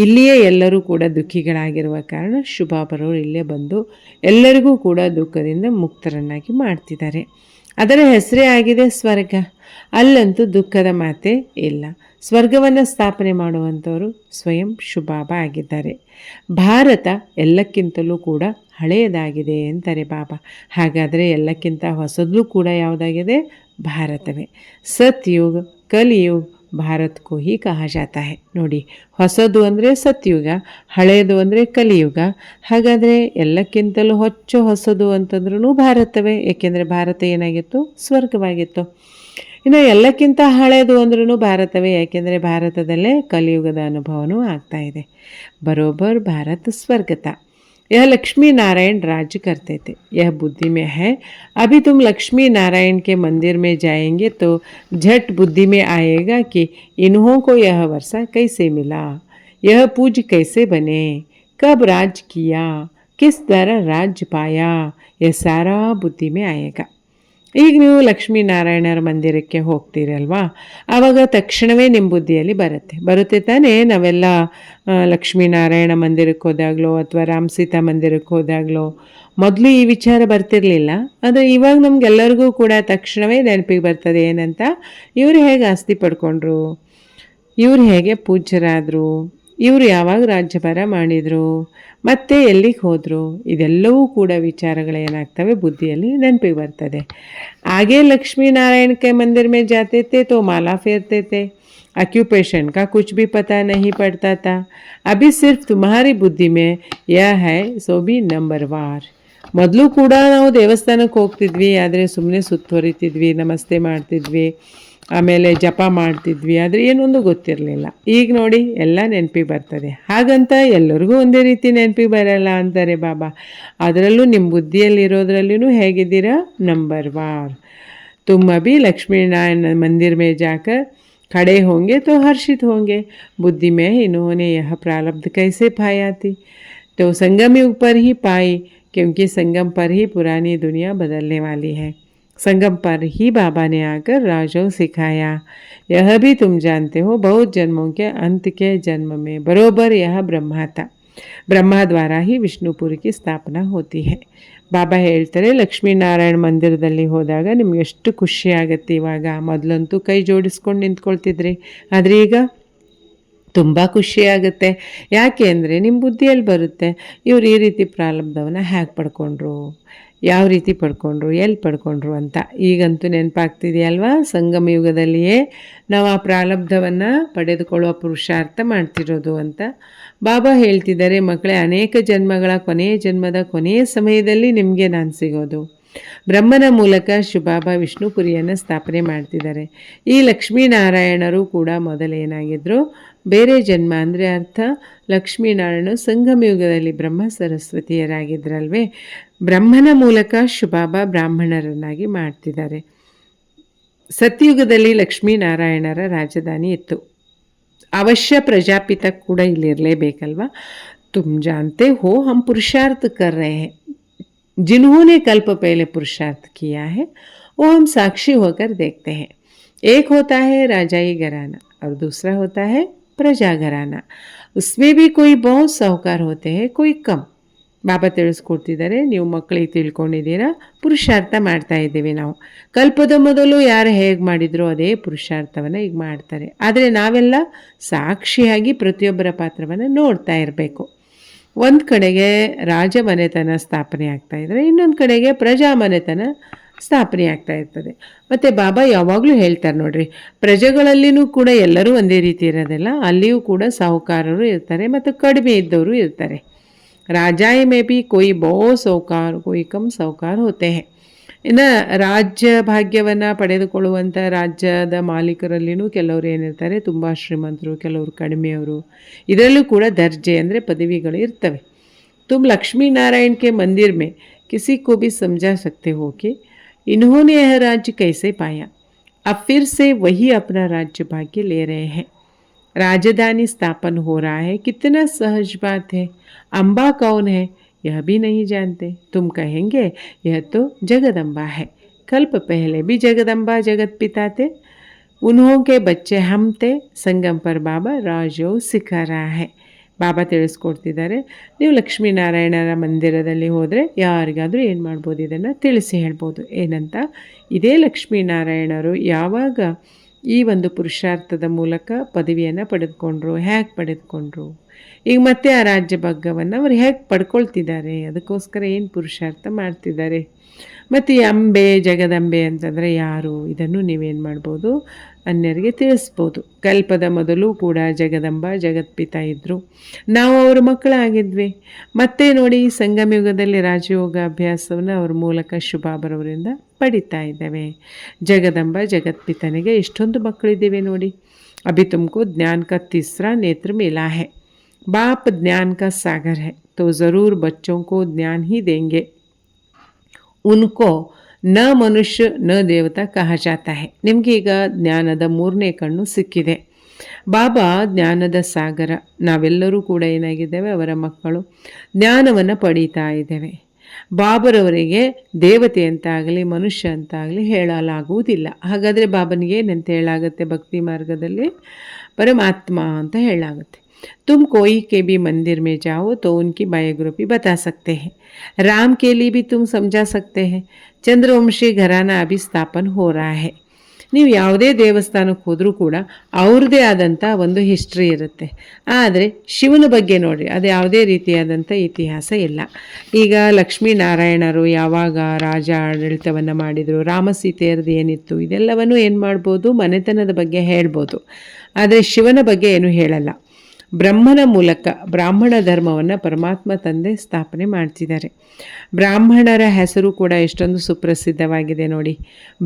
ಇಲ್ಲಿಯೇ ಎಲ್ಲರೂ ಕೂಡ ದುಃಖಿಗಳಾಗಿರುವ ಕಾರಣ ಶುಭಾಬರವರು ಇಲ್ಲೇ ಬಂದು ಎಲ್ಲರಿಗೂ ಕೂಡ ದುಃಖದಿಂದ ಮುಕ್ತರನ್ನಾಗಿ ಮಾಡ್ತಿದ್ದಾರೆ. ಅದರ ಹೆಸರೇ ಆಗಿದೆ ಸ್ವರ್ಗ. ಅಲ್ಲಂತೂ ದುಃಖದ ಮಾತೇ ಇಲ್ಲ. ಸ್ವರ್ಗವನ್ನು ಸ್ಥಾಪನೆ ಮಾಡುವಂಥವರು ಸ್ವಯಂ ಶುಭಾಬ ಆಗಿದ್ದಾರೆ. ಭಾರತ ಎಲ್ಲಕ್ಕಿಂತಲೂ ಕೂಡ ಹಳೆಯದಾಗಿದೆ ಅಂತಾರೆ ಬಾಬಾ. ಹಾಗಾದರೆ ಎಲ್ಲಕ್ಕಿಂತ ಹೊಸದು ಕೂಡ ಯಾವುದಾಗಿದೆ? ಭಾರತವೇ. ಸತ್ಯುಗ ಕಲಿಯುಗ ಭಾರತಕ್ಕೂ ಹೀ ಕಹಾ ಜಾತಾ ಹೈ. ನೋಡಿ, ಹೊಸದು ಅಂದರೆ ಸತ್ಯುಗ, ಹಳೆಯದು ಅಂದರೆ ಕಲಿಯುಗ. ಹಾಗಾದರೆ ಎಲ್ಲಕ್ಕಿಂತಲೂ ಹೊಸದು ಅಂತಂದ್ರೂ ಭಾರತವೇ. ಏಕೆಂದರೆ ಭಾರತ ಏನಾಗಿತ್ತು? ಸ್ವರ್ಗವಾಗಿತ್ತು. ಇನ್ನು ಎಲ್ಲಕ್ಕಿಂತ ಹಳೆಯದು ಅಂದ್ರೂ ಭಾರತವೇ. ಯಾಕೆಂದರೆ ಭಾರತದಲ್ಲೇ ಕಲಿಯುಗದ ಅನುಭವನೂ ಆಗ್ತಾ ಇದೆ. ಬರೋಬ್ಬರ್ ಭಾರತ ಸ್ವರ್ಗತ. यह लक्ष्मी नारायण राज्य करते थे. यह बुद्धि में है. अभी तुम लक्ष्मी नारायण के मंदिर में जाएंगे तो झट बुद्धि में आएगा कि इन्हों को यह वर्षा कैसे मिला, यह पूज कैसे बने, कब राज किया, किस तरह राज्य पाया, यह सारा बुद्धि में आएगा. ಈಗ ನೀವು ಲಕ್ಷ್ಮೀನಾರಾಯಣರ ಮಂದಿರಕ್ಕೆ ಹೋಗ್ತೀರಲ್ವಾ, ಆವಾಗ ತಕ್ಷಣವೇ ನಿಮ್ಮ ಬುದ್ಧಿಯಲ್ಲಿ ಬರುತ್ತೆ ತಾನೇ. ನಾವೆಲ್ಲ ಲಕ್ಷ್ಮೀನಾರಾಯಣ ಮಂದಿರಕ್ಕೆ ಹೋದಾಗಲೋ ಅಥವಾ ರಾಮ್ ಸೀತಾ ಮಂದಿರಕ್ಕೆ ಹೋದಾಗಲೋ ಮೊದಲು ಈ ವಿಚಾರ ಬರ್ತಿರಲಿಲ್ಲ. ಆದರೆ ಇವಾಗ ನಮಗೆಲ್ಲರಿಗೂ ಕೂಡ ತಕ್ಷಣವೇ ನೆನಪಿಗೆ ಬರ್ತದೆ. ಏನಂತ? ಇವರು ಹೇಗೆ ಆಸ್ತಿ ಪಡ್ಕೊಂಡ್ರು, ಇವರು ಹೇಗೆ ಪೂಜ್ಯರಾದರು, ಇವರು ಯಾವಾಗ ರಾಜ್ಯಭಾರ ಮಾಡಿದರು, ಮತ್ತೆ ಎಲ್ಲಿಗೆ ಹೋದರು, ಇದೆಲ್ಲವೂ ಕೂಡ ವಿಚಾರಗಳೇನಾಗ್ತವೆ ಬುದ್ಧಿಯಲ್ಲಿ ನೆನಪಿಗೆ ಬರ್ತದೆ. आगे लक्ष्मी नारायण के मंदिर में जाते थे तो माला फेरते थे. ऑक्यूपेशन का कुछ भी पता नहीं पड़ता था. अभी सिर्फ तुम्हारी बुद्धि में यह है, सो भी नंबरवार. ಮೊದಲು ಕೂಡ ನಾವು ದೇವಸ್ಥಾನಕ್ಕೆ ಹೋಗ್ತಿದ್ವಿ, ಆದರೆ ಸುಮ್ಮನೆ ಸುತ್ತುವರಿತಿದ್ವಿ, ನಮಸ್ತೆ ಮಾಡ್ತಿದ್ವಿ, ಆಮೇಲೆ ಜಪ ಮಾಡ್ತಿದ್ವಿ, ಆದರೆ ಏನೊಂದು ಗೊತ್ತಿರಲಿಲ್ಲ. ಈಗ ನೋಡಿ ಎಲ್ಲ ನೆನಪಿಗೆ ಬರ್ತದೆ. ಹಾಗಂತ ಎಲ್ಲರಿಗೂ ಒಂದೇ ರೀತಿ ನೆನಪಿಗೆ ಬರಲ್ಲ ಅಂತಾರೆ ಬಾಬಾ. ಅದರಲ್ಲೂ ನಿಮ್ಮ ಬುದ್ಧಿಯಲ್ಲಿರೋದ್ರಲ್ಲೂ ಹೇಗಿದ್ದೀರಾ? Number war. तुम अभी लक्ष्मी नारायण मंदिर में जाकर खड़े होंगे तो हर्षित होंगे. बुद्धि में इन्होंने यह प्रारब्ध कैसे पाया थी? तो संगम युग पर ही पाई, क्योंकि संगम पर ही पुरानी दुनिया बदलने वाली है. संगम पर ही बाबा ने आकर राजयोग सिखाया. यह भी तुम जानते हो, बहुत जन्मों के अंत के जन्म में बरोबर यह ब्रह्मा था. ब्रह्मा द्वारा ही विष्णुपुर की स्थापना होती है. ಬಾಬಾ ಹೇಳ್ತಾರೆ, ಲಕ್ಷ್ಮೀನಾರಾಯಣ ಮಂದಿರದಲ್ಲಿ ಹೋದಾಗ ನಿಮ್ಗೆ ಎಷ್ಟು ಖುಷಿ ಆಗುತ್ತೆ. ಇವಾಗ ಮೊದಲಂತೂ ಕೈ ಜೋಡಿಸ್ಕೊಂಡು ನಿಂತ್ಕೊಳ್ತಿದ್ರಿ, ಆದರೆ ಈಗ ತುಂಬ ಖುಷಿಯಾಗುತ್ತೆ. ಯಾಕೆ ಅಂದರೆ ನಿಮ್ಮ ಬುದ್ಧಿಯಲ್ಲಿ ಬರುತ್ತೆ, ಇವ್ರು ಈ ರೀತಿ ಪ್ರಾರಬ್ಧವನ್ನು ಹೇಗೆ ಪಡ್ಕೊಂಡ್ರು, ಯಾವ ರೀತಿ ಪಡ್ಕೊಂಡ್ರು, ಎಲ್ಲಿ ಪಡ್ಕೊಂಡ್ರು ಅಂತ. ಈಗಂತೂ ನೆನಪಾಗ್ತಿದೆಯಲ್ವಾ? ಸಂಗಮ ಯುಗದಲ್ಲಿಯೇ ನಾವು ಆ ಪ್ರಾರಬ್ಧವನ್ನು ಪಡೆದುಕೊಳ್ಳುವ ಪುರುಷಾರ್ಥ ಮಾಡ್ತಿರೋದು ಅಂತ ಬಾಬಾ ಹೇಳ್ತಿದ್ದಾರೆ. ಮಕ್ಕಳೇ, ಅನೇಕ ಜನ್ಮಗಳ ಕೊನೆಯ ಜನ್ಮದ ಕೊನೆಯ ಸಮಯದಲ್ಲಿ ನಿಮಗೆ ನಾನು ಸಿಗೋದು. ಬ್ರಹ್ಮನ ಮೂಲಕ ಶಿವಬಾಬಾ ವಿಷ್ಣುಪುರಿಯನ್ನು ಸ್ಥಾಪನೆ ಮಾಡ್ತಿದ್ದಾರೆ. ಈ ಲಕ್ಷ್ಮೀನಾರಾಯಣರು ಕೂಡ ಮೊದಲೇನಾಗಿದ್ದರು, ಬೇರೆ ಜನ್ಮ ಅಂದರೆ ಅರ್ಥ ಲಕ್ಷ್ಮೀನಾರಾಯಣ ಸಂಗಮಯುಗದಲ್ಲಿ ಬ್ರಹ್ಮ ಸರಸ್ವತಿಯರಾಗಿದ್ದರಲ್ವೇ. ಬ್ರಹ್ಮನ ಮೂಲಕ ಶಿವಬಾಬಾ ಬ್ರಾಹ್ಮಣರನ್ನಾಗಿ ಮಾಡ್ತಿದ್ದಾರೆ. ಸತ್ಯುಗದಲ್ಲಿ ಲಕ್ಷ್ಮೀನಾರಾಯಣರ ರಾಜಧಾನಿ ಇತ್ತು. ಅವಶ್ಯ ಪ್ರಜಾಪಿತ ಕೂಡ ಇಲ್ಲಿರಲೇಬೇಕಲ್ವ. तुम जानते हो हम पुरुषार्थ कर रहे हैं, जिन्होंने कल्प पहले पुरुषार्थ किया है वो हम साक्षी होकर देखते हैं. एक होता है राजाई घराना और दूसरा होता है प्रजा घराना. उसमें भी कोई बहुत साहूकार होते हैं, कोई कम. ಬಾಬಾ ತಿಳಿಸ್ಕೊಡ್ತಿದ್ದಾರೆ, ನೀವು ಮಕ್ಕಳಿಗೆ ತಿಳ್ಕೊಂಡಿದ್ದೀರಾ, ಪುರುಷಾರ್ಥ ಮಾಡ್ತಾ ಇದ್ದೀವಿ ನಾವು. ಕಲ್ಪದ ಮೊದಲು ಯಾರು ಹೇಗೆ ಮಾಡಿದ್ರು ಅದೇ ಪುರುಷಾರ್ಥವನ್ನು ಈಗ ಮಾಡ್ತಾರೆ. ಆದರೆ ನಾವೆಲ್ಲ ಸಾಕ್ಷಿಯಾಗಿ ಪ್ರತಿಯೊಬ್ಬರ ಪಾತ್ರವನ್ನು ನೋಡ್ತಾ ಇರಬೇಕು. ಒಂದು ಕಡೆಗೆ ರಾಜ ಮನೆತನ ಸ್ಥಾಪನೆ ಆಗ್ತಾಯಿದ್ರೆ, ಇನ್ನೊಂದು ಕಡೆಗೆ ಪ್ರಜಾ ಮನೆತನ ಸ್ಥಾಪನೆ ಆಗ್ತಾ ಇರ್ತದೆ. ಮತ್ತು ಬಾಬಾ ಯಾವಾಗಲೂ ಹೇಳ್ತಾರೆ ನೋಡ್ರಿ, ಪ್ರಜೆಗಳಲ್ಲಿನೂ ಕೂಡ ಎಲ್ಲರೂ ಒಂದೇ ರೀತಿ ಇರೋದಿಲ್ಲ. ಅಲ್ಲಿಯೂ ಕೂಡ ಸಾಹುಕಾರರು ಇರ್ತಾರೆ ಮತ್ತು ಕಡಿಮೆ ಇದ್ದವರು ಇರ್ತಾರೆ. ರಾಜಾಯಿ ಮೇ ಬಿ ಕೊಯ್ ಬಹು ಸಾಹುಕಾರ ಕೊಯ್ ಕಮ್ ಸಾಹುಕಾರ ಹೋತೆ ಹೇ. ಇನ್ನು ರಾಜ್ಯ ಭಾಗ್ಯವನ್ನು ಪಡೆದುಕೊಳ್ಳುವಂಥ ರಾಜ್ಯದ ಮಾಲೀಕರಲ್ಲಿನೂ ಕೆಲವರು ಏನಿರ್ತಾರೆ, ತುಂಬ ಶ್ರೀಮಂತರು, ಕೆಲವರು ಕಡಿಮೆಯವರು. ಇದರಲ್ಲೂ ಕೂಡ ದರ್ಜೆ ಅಂದರೆ ಪದವಿಗಳು ಇರ್ತವೆ. तुम लक्ष्मी नारायण के मंदिर में किसी को भी समझा सकते हो कि इन्होंने यह राज्य कैसे पाया. अब फिर से वही अपना राज्य भाग्य ले रहे हैं. राजधानी स्थापन हो रहा है, कितना सहज बात है. अम्बा कौन है यह भी नहीं जानते. तुम कहेंगे यह तो जगदम्बा है. कल्प पहले भी जगदम्बा जगत पिता थे, उन्हों के बच्चे हम थे. संगम पर बाबा राजयोग सिखा रहा है. ಬಾಬಾ ತಿಳಿಸ್ಕೊಡ್ತಿದ್ದಾರೆ, ನೀವು ಲಕ್ಷ್ಮೀನಾರಾಯಣರ ಮಂದಿರದಲ್ಲಿ ಹೋದರೆ ಯಾರಿಗಾದರೂ ಏನು ಮಾಡ್ಬೋದು, ಇದನ್ನು ತಿಳಿಸಿ ಹೇಳ್ಬೋದು. ಏನಂತ, ಇದೇ ಲಕ್ಷ್ಮೀನಾರಾಯಣರು ಯಾವಾಗ ಈ ಒಂದು ಪುರುಷಾರ್ಥದ ಮೂಲಕ ಪದವಿಯನ್ನು ಪಡೆದುಕೊಂಡ್ರು, ಹೇಗೆ ಪಡೆದುಕೊಂಡ್ರು, ಈಗ ಮತ್ತೆ ಆ ರಾಜ್ಯ ಭಾಗ್ಯವನ್ನು ಅವ್ರು ಹೇಗೆ ಪಡ್ಕೊಳ್ತಿದ್ದಾರೆ, ಅದಕ್ಕೋಸ್ಕರ ಏನು ಪುರುಷಾರ್ಥ ಮಾಡ್ತಿದ್ದಾರೆ. ಮತ್ತು ಈ ಅಂಬೆ ಜಗದಂಬೆ ಅಂತಂದರೆ ಯಾರು, ಇದನ್ನು ನೀವೇನು ಮಾಡ್ಬೋದು, ಅನ್ಯರಿಗೆ ತಿಳಿಸ್ಬೋದು. ಕಲ್ಪದ ಮೊದಲು ಕೂಡ ಜಗದಂಬ ಜಗತ್ಪಿತ ಇದ್ದರು, ನಾವು ಅವ್ರ ಮಕ್ಕಳಾಗಿದ್ವಿ. ಮತ್ತೆ ನೋಡಿ, ಸಂಗಮಯುಗದಲ್ಲಿ ರಾಜಯೋಗ ಅಭ್ಯಾಸವನ್ನು ಅವ್ರ ಮೂಲಕ ಶಿವಬಾಬರವರಿಂದ ಪಡಿತಾ ಇದ್ದೇವೆ. ಜಗದಂಬ ಜಗತ್ಪಿತನಿಗೆ ಎಷ್ಟೊಂದು ಮಕ್ಕಳಿದ್ದೇವೆ ನೋಡಿ. ಅಭಿ ತುಮಕೋ ಜ್ಞಾನ ಕಾ ತೀಸರಾ ನೇತ್ರ ಮಿಲಾ ಹೈ. बाप ज्ञान का सागर है, तो ज़रूर बच्चों को ज्ञान ही देंगे. उनको ನ ಮನುಷ್ಯ ನ ದೇವತಾ ಕಹ ಜಾತಾ ಹೈ. ನಿಮಗೆ ಈಗ ಜ್ಞಾನದ 3ನೇ ಕಣ್ಣು ಸಿಕ್ಕಿದೆ. ಬಾಬಾ ಜ್ಞಾನದ ಸಾಗರ, ನಾವೆಲ್ಲರೂ ಕೂಡ ಏನಾಗಿದ್ದೇವೆ, ಅವರ ಮಕ್ಕಳು. ಜ್ಞಾನವನ್ನು ಪಡೀತಾ ಇದ್ದೇವೆ. ಬಾಬರವರಿಗೆ ದೇವತೆ ಅಂತಾಗಲಿ ಮನುಷ್ಯ ಅಂತಾಗಲಿ ಹೇಳಲಾಗುವುದಿಲ್ಲ. ಹಾಗಾದರೆ ಬಾಬನಿಗೆ ಏನಂತ ಹೇಳಾಗುತ್ತೆ, ಭಕ್ತಿ ಮಾರ್ಗದಲ್ಲಿ ಪರಮಾತ್ಮ ಅಂತ ಹೇಳಾಗುತ್ತೆ. तुम कोई के भी मंदिर में जाओ तो उनकी बायोग्राफी बता सकते हैं. राम के लिए भी तुम समझा सकते हैं. चंद्रवंशी घराना अभी स्थापन हो रहा है. ನೀವು ಯಾವುದೇ ದೇವಸ್ಥಾನಕ್ಕೆ ಹೋದರೂ ಕೂಡ ಅವ್ರದ್ದೇ ಆದಂಥ ಒಂದು ಹಿಸ್ಟ್ರಿ ಇರುತ್ತೆ. ಆದರೆ ಶಿವನ ಬಗ್ಗೆ ನೋಡಿರಿ, ಅದು ಯಾವುದೇ ರೀತಿಯಾದಂಥ ಇತಿಹಾಸ ಇಲ್ಲ. ಈಗ ಲಕ್ಷ್ಮೀನಾರಾಯಣರು ಯಾವಾಗ ರಾಜ ಆಡಳಿತವನ್ನು ಮಾಡಿದರು, ರಾಮಸೀತೆಯರದು ಏನಿತ್ತು, ಇದೆಲ್ಲವನ್ನು ಏನು ಮಾಡ್ಬೋದು, ಮನೆತನದ ಬಗ್ಗೆ ಹೇಳ್ಬೋದು. ಆದರೆ ಶಿವನ ಬಗ್ಗೆ ಏನು ಹೇಳಲ್ಲ. ಬ್ರಹ್ಮನ ಮೂಲಕ ಬ್ರಾಹ್ಮಣ ಧರ್ಮವನ್ನು ಪರಮಾತ್ಮ ತಂದೆ ಸ್ಥಾಪನೆ ಮಾಡ್ತಿದ್ದಾರೆ. ಬ್ರಾಹ್ಮಣರ ಹೆಸರು ಕೂಡ ಎಷ್ಟೊಂದು ಸುಪ್ರಸಿದ್ಧವಾಗಿದೆ ನೋಡಿ.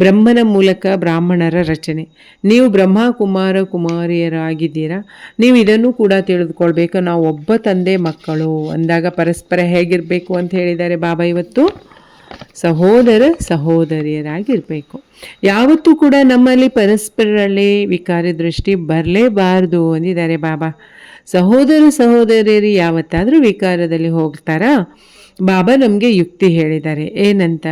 ಬ್ರಹ್ಮನ ಮೂಲಕ ಬ್ರಾಹ್ಮಣರ ರಚನೆ. ನೀವು ಬ್ರಹ್ಮ ಕುಮಾರ ಕುಮಾರಿಯರಾಗಿದ್ದೀರಾ, ನೀವು ಇದನ್ನು ಕೂಡ ತಿಳಿದುಕೊಳ್ಬೇಕು. ನಾವು ಒಬ್ಬ ತಂದೆ ಮಕ್ಕಳು ಅಂದಾಗ ಪರಸ್ಪರ ಹೇಗಿರಬೇಕು ಅಂತ ಹೇಳಿದ್ದಾರೆ ಬಾಬಾ. ಇವತ್ತು ಸಹೋದರ ಸಹೋದರಿಯರಾಗಿರಬೇಕು. ಯಾವತ್ತೂ ಕೂಡ ನಮ್ಮಲ್ಲಿ ಪರಸ್ಪರರಲ್ಲಿ ವಿಕಾರಿ ದೃಷ್ಟಿ ಬರಲೇಬಾರ್ದು ಅಂದಿದ್ದಾರೆ ಬಾಬಾ. ಸಹೋದರ ಸಹೋದರಿಯರು ಯಾವತ್ತಾದರೂ ವಿಕಾರದಲ್ಲಿ ಹೋಗ್ತಾರಾ? ಬಾಬಾ ನಮಗೆ ಯುಕ್ತಿ ಹೇಳಿದ್ದಾರೆ. ಏನಂತ,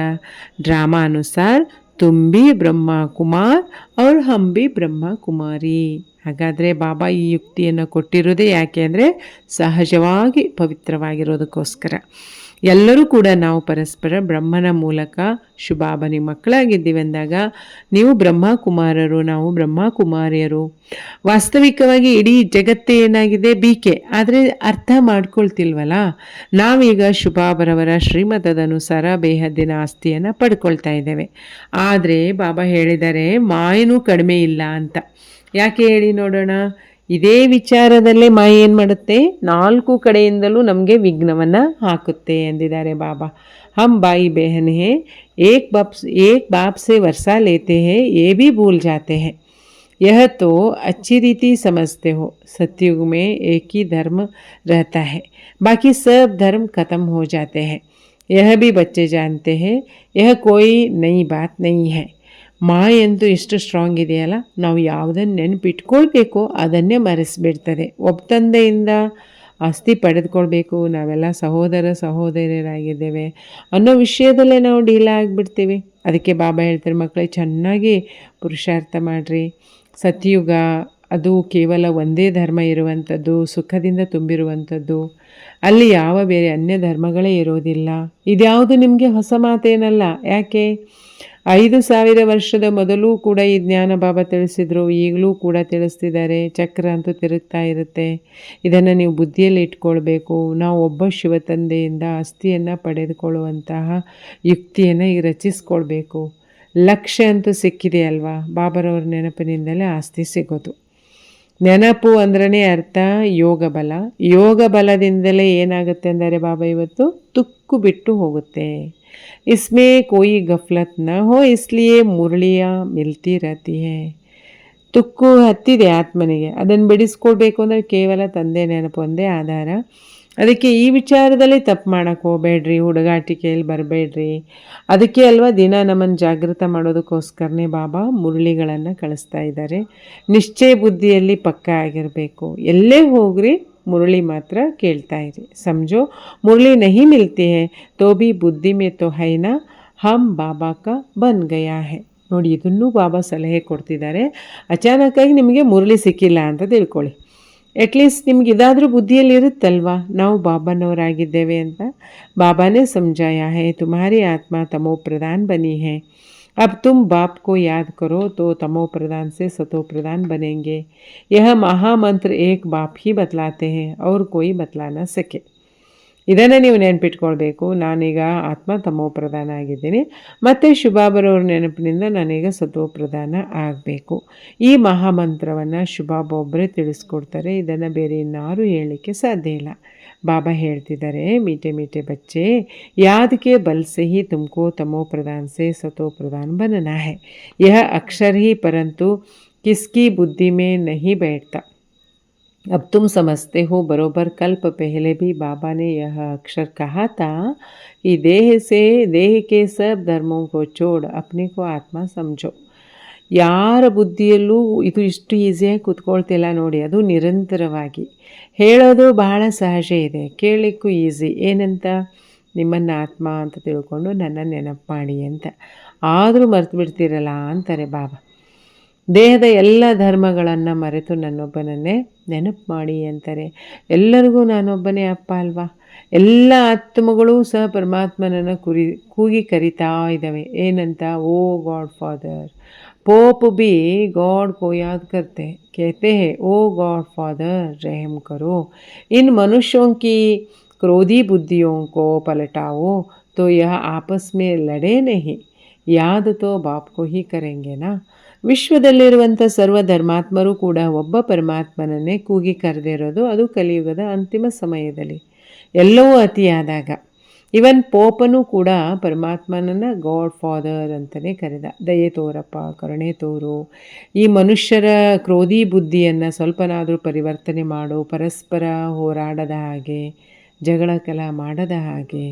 ಡ್ರಾಮಾ ಅನುಸಾರ ತುಮ್ ಭಿ ಬ್ರಹ್ಮ ಕುಮಾರ್ ಅವ್ರ ಹಮ್ ಭಿ ಬ್ರಹ್ಮ ಕುಮಾರಿ. ಹಾಗಾದರೆ ಬಾಬಾ ಈ ಯುಕ್ತಿಯನ್ನು ಕೊಟ್ಟಿರೋದೇ ಯಾಕೆ ಅಂದರೆ ಸಹಜವಾಗಿ ಪವಿತ್ರವಾಗಿರೋದಕ್ಕೋಸ್ಕರ. ಎಲ್ಲರೂ ಕೂಡ ನಾವು ಪರಸ್ಪರ ಬ್ರಹ್ಮನ ಮೂಲಕ ಶುಭಾಬನಿ ಮಕ್ಕಳಾಗಿದ್ದೀವಿ ಅಂದಾಗ ನೀವು ಬ್ರಹ್ಮ ಕುಮಾರರು, ನಾವು ಬ್ರಹ್ಮ ಕುಮಾರಿಯರು. ವಾಸ್ತವಿಕವಾಗಿ ಇಡೀ ಜಗತ್ತೇ ಏನಾಗಿದೆ, ಬೀಕೆ. ಆದರೆ ಅರ್ಥ ಮಾಡ್ಕೊಳ್ತಿಲ್ವಲ್ಲ. ನಾವೀಗ ಶುಭಾಬರವರ ಶ್ರೀಮತದನುಸಾರ ಬೇಹದ್ದಿನ ಆಸ್ತಿಯನ್ನು ಪಡ್ಕೊಳ್ತಾ ಇದ್ದೇವೆ. ಆದರೆ ಬಾಬಾ ಹೇಳಿದ್ದಾರೆ ಮಾಯನೂ ಕಡಿಮೆ ಇಲ್ಲ ಅಂತ. ಯಾಕೆ ಹೇಳಿ ನೋಡೋಣ. ಇದೇ ವಿಚಾರದಲ್ಲೇ ಮಾಯೆ ಏನು ಮಾಡುತ್ತೆ, 4 ಕಡೆಯಿಂದಲೂ ನಮಗೆ ವಿಘ್ನವನ್ನು ಹಾಕುತ್ತೆ ಎಂದಿದ್ದಾರೆ ಬಾಬಾ. ಹಮ್ ಬಾಯಿ ಬೆಹನ್ ಹೇ, ಏಕ್ ಬಾಪ್ ಸೆ ವರ್ಷಾ ಲೇತೆ ಹೇ, ಯೇ ಭಿ ಭೂಲ್ ಜಾತೆ ಹೇ. यह तो अच्छी रीति समझते हो, सतयुग में एक ही धर्म रहता है, बाकी सब धर्म खत्म हो जाते हैं. यह भी बच्चे जानते हैं, यह कोई नई बात नहीं है. ಮಾಯಂತೂ ಎಷ್ಟು ಸ್ಟ್ರಾಂಗ್ ಇದೆಯಲ್ಲ, ನಾವು ಯಾವುದನ್ನು ನೆನಪಿಟ್ಕೊಳ್ಬೇಕೋ ಅದನ್ನೇ ಮರೆಸಿಬಿಡ್ತದೆ. ಒಬ್ಬ ತಂದೆಯಿಂದ ಆಸ್ತಿ ಪಡೆದುಕೊಳ್ಬೇಕು, ನಾವೆಲ್ಲ ಸಹೋದರಿಯರಾಗಿದ್ದೇವೆ ಅನ್ನೋ ವಿಷಯದಲ್ಲೇ ನಾವು ಡೀಲ ಆಗಿಬಿಡ್ತೀವಿ. ಅದಕ್ಕೆ ಬಾಬಾ ಹೇಳ್ತಾರೆ, ಮಕ್ಕಳೇ ಚೆನ್ನಾಗಿ ಪುರುಷಾರ್ಥ ಮಾಡಿರಿ. ಸತ್ಯುಗ ಅದು ಕೇವಲ ಒಂದೇ ಧರ್ಮ ಇರುವಂಥದ್ದು, ಸುಖದಿಂದ ತುಂಬಿರುವಂಥದ್ದು. ಅಲ್ಲಿ ಯಾವ ಬೇರೆ ಅನ್ಯ ಧರ್ಮಗಳೇ ಇರೋದಿಲ್ಲ. ಇದ್ಯಾವುದು ನಿಮಗೆ ಹೊಸ ಮಾತೇನಲ್ಲ. ಯಾಕೆ 5000 ವರ್ಷದ ಮೊದಲು ಕೂಡ ಈ ಜ್ಞಾನ ಬಾಬಾ ತಿಳಿಸಿದರು, ಈಗಲೂ ಕೂಡ ತಿಳಿಸ್ತಿದ್ದಾರೆ. ಚಕ್ರ ಅಂತೂ ತಿರುಗ್ತಾ ಇರುತ್ತೆ. ಇದನ್ನು ನೀವು ಬುದ್ಧಿಯಲ್ಲಿ ಇಟ್ಕೊಳ್ಬೇಕು. ನಾವು ಒಬ್ಬ ಶಿವ ತಂದೆಯಿಂದ ಆಸ್ತಿಯನ್ನು ಪಡೆದುಕೊಳ್ಳುವಂತಹ ಯುಕ್ತಿಯನ್ನು ಈಗ ರಚಿಸ್ಕೊಳ್ಬೇಕು. ಲಕ್ಷ್ಯ ಅಂತೂ ಸಿಕ್ಕಿದೆ ಅಲ್ವಾ, ಬಾಬರವ್ರ ನೆನಪಿನಿಂದಲೇ ಆಸ್ತಿ ಸಿಗೋದು. ನೆನಪು ಅಂದ್ರೇ ಅರ್ಥ ಯೋಗ ಬಲ. ಯೋಗ ಬಲದಿಂದಲೇ ಏನಾಗುತ್ತೆ ಅಂದರೆ ಬಾಬಾ ಇವತ್ತು ತುಕ್ಕು ಬಿಟ್ಟು ಹೋಗುತ್ತೆ. ಇಸ್ಮೇ ಕೋಯಿ ಗಫ್ಲತ್ ನ ಹೋ, ಇಸ್ಲಿಯೇ ಮುರಳಿಯ ಮಿಲ್ತಿ ರಹತಿ ಹೇ. ತುಕ್ಕು ಹತ್ತಿದೆ ಆತ್ಮನಿಗೆ, ಅದನ್ನು ಬಿಡಿಸ್ಕೊಳ್ಬೇಕು ಅಂದರೆ ಕೇವಲ ತಂದೆ ನೆನಪು ಒಂದೇ ಆಧಾರ. ಅದಕ್ಕೆ ಈ ವಿಚಾರದಲ್ಲಿ ತಪ್ಪು ಮಾಡೋಕ್ಕೆ ಹೋಗಬೇಡ್ರಿ, ಹುಡುಗಾಟಿಕೆಯಲ್ಲಿ ಬರಬೇಡ್ರಿ. ಅದಕ್ಕೆ ಅಲ್ವಾ ದಿನ ನಮ್ಮನ್ನು ಜಾಗೃತ ಮಾಡೋದಕ್ಕೋಸ್ಕರನೇ ಬಾಬಾ ಮುರಳಿಗಳನ್ನು ಕಳಿಸ್ತಾ ಇದ್ದಾರೆ. ನಿಶ್ಚಯ ಬುದ್ಧಿಯಲ್ಲಿ ಪಕ್ಕ ಆಗಿರಬೇಕು. ಎಲ್ಲೇ ಹೋಗ್ರಿ ಮುರಳಿ ಮಾತ್ರ ಕೇಳ್ತಾ ಇರಿ. ಸಮझो ಮುರಳಿ नहीं मिलती है तो भी बुद्धि में तो है ना, हम बाबा का बन गया है. ನೋಡಿ, ಇದನ್ನೂ ಬಾಬಾ ಸಲಹೆ ಕೊಡ್ತಿದ್ದಾರೆ. ಅಚಾನಕ್ಕಾಗಿ ನಿಮಗೆ ಮುರಳಿ ಸಿಕ್ಕಿಲ್ಲ ಅಂತ ತಿಳ್ಕೊಳ್ಳಿ. ಎಟ್ಲೀಸ್ಟ್ ನಿಮ್ಗೆ ಇದಾದರೂ ಬುದ್ಧಿಯಲ್ಲಿ ಇರುತ್ತಲ್ವಾ, ನಾವು ಬಾಬಾನವರಾಗಿದ್ದೇವೆ ಅಂತ. ಬಾಬಾನೇ ಸಮझाया है, तुम्हारी आत्मा तमो प्रधान बनी है. अब तुम बाप को याद करो तो तमो प्रधान से सतो प्रधान बनेंगे. यह महामंत्र एक बाप ही बतलाते हैं और कोई बतला न सके. ಇದನ್ನು ನೀವು ನೆನಪಿಟ್ಕೊಳ್ಬೇಕು. ನಾನೀಗ ಆತ್ಮ ತಮೋ ಪ್ರಧಾನ ಆಗಿದ್ದೀನಿ, ಮತ್ತು ಶುಭಾಬರವ್ರ ನೆನಪಿನಿಂದ ನಾನೀಗ ಸತೋ ಪ್ರಧಾನ ಆಗಬೇಕು. ಈ ಮಹಾಮಂತ್ರವನ್ನು ಶುಭಾಬ ಒಬ್ಬರೇ ತಿಳಿಸ್ಕೊಡ್ತಾರೆ. ಇದನ್ನು ಬೇರೆ ಇನ್ನಾರು ಹೇಳಲಿಕ್ಕೆ ಸಾಧ್ಯ ಇಲ್ಲ. बाबा ಹೇಳ್ತಿದ್ದಾರೆ, मीठे मीठे बच्चे, याद के बल से ही तुमको तमो प्रधान से सतो प्रधान बनना है. यह अक्षर ही परंतु किसकी बुद्धि में नहीं बैठता. अब तुम समझते हो बरोबर. कल्प पहले भी बाबा ने यह अक्षर कहा था कि देह के सब धर्मों को छोड़ अपने को आत्मा समझो. ಯಾರ ಬುದ್ಧಿಯಲ್ಲೂ ಇದು ಇಷ್ಟು ಈಸಿಯಾಗಿ ಕೂತ್ಕೊಳ್ತಿಲ್ಲ ನೋಡಿ. ಅದು ನಿರಂತರವಾಗಿ ಹೇಳೋದು ಬಹಳ ಸಹಜ ಇದೆ, ಕೇಳಲಿಕ್ಕೂ ಈಸಿ. ಏನಂತ, ನಿಮ್ಮನ್ನು ಆತ್ಮ ಅಂತ ತಿಳ್ಕೊಂಡು ನನ್ನ ನೆನಪು ಮಾಡಿ ಅಂತ. ಆದರೂ ಮರೆತು ಬಿಡ್ತೀರಲ್ಲ ಅಂತಾರೆ ಬಾಬಾ. ದೇಹದ ಎಲ್ಲ ಧರ್ಮಗಳನ್ನು ಮರೆತು ನನ್ನೊಬ್ಬನನ್ನೇ ನೆನಪು ಮಾಡಿ ಅಂತಾರೆ. ಎಲ್ಲರಿಗೂ ನಾನೊಬ್ಬನೇ ಅಪ್ಪ ಅಲ್ವಾ. ಎಲ್ಲ ಆತ್ಮಗಳು ಸಹ ಪರಮಾತ್ಮನನ್ನು ಕೂಗಿ ಕರಿತಾ ಇದ್ದಾವೆ. ಏನಂತ, ಓ ಗಾಡ್ ಫಾದರ್. पोप भी गॉड को याद करते हैं, कहते हैं ओ गॉड फादर रहम करो, इन मनुष्यों की क्रोधी बुद्धियों को पलटाओ तो यह आपस में लड़े नहीं, याद तो बाप को ही करेंगे ना. ವಿಶ್ವದಲ್ಲಿರುವಂಥ ಸರ್ವ ಧರ್ಮಾತ್ಮರು ಕೂಡ ಒಬ್ಬ ಪರಮಾತ್ಮನನ್ನೇ ಕೂಗಿ ಕರೆದಿರೋದು. ಅದು ಕಲಿಯುಗದ ಅಂತಿಮ ಸಮಯದಲ್ಲಿ ಎಲ್ಲವೂ ಅತಿಯಾದಾಗ. ಇವನ್ ಪೋಪನೂ ಕೂಡ ಪರಮಾತ್ಮನನ್ನು ಗಾಡ್ ಫಾದರ್ ಅಂತಲೇ ಕರೆದ. ದಯೆ ತೋರಪ್ಪ, ಕರುಣೆ ತೋರು, ಈ ಮನುಷ್ಯರ ಕ್ರೋಧಿ ಬುದ್ಧಿಯನ್ನು ಸ್ವಲ್ಪನಾದರೂ ಪರಿವರ್ತನೆ ಮಾಡು, ಪರಸ್ಪರ ಹೋರಾಡದ ಹಾಗೆ, ಜಗಳ ಕಲ ಮಾಡದ ಹಾಗೆ.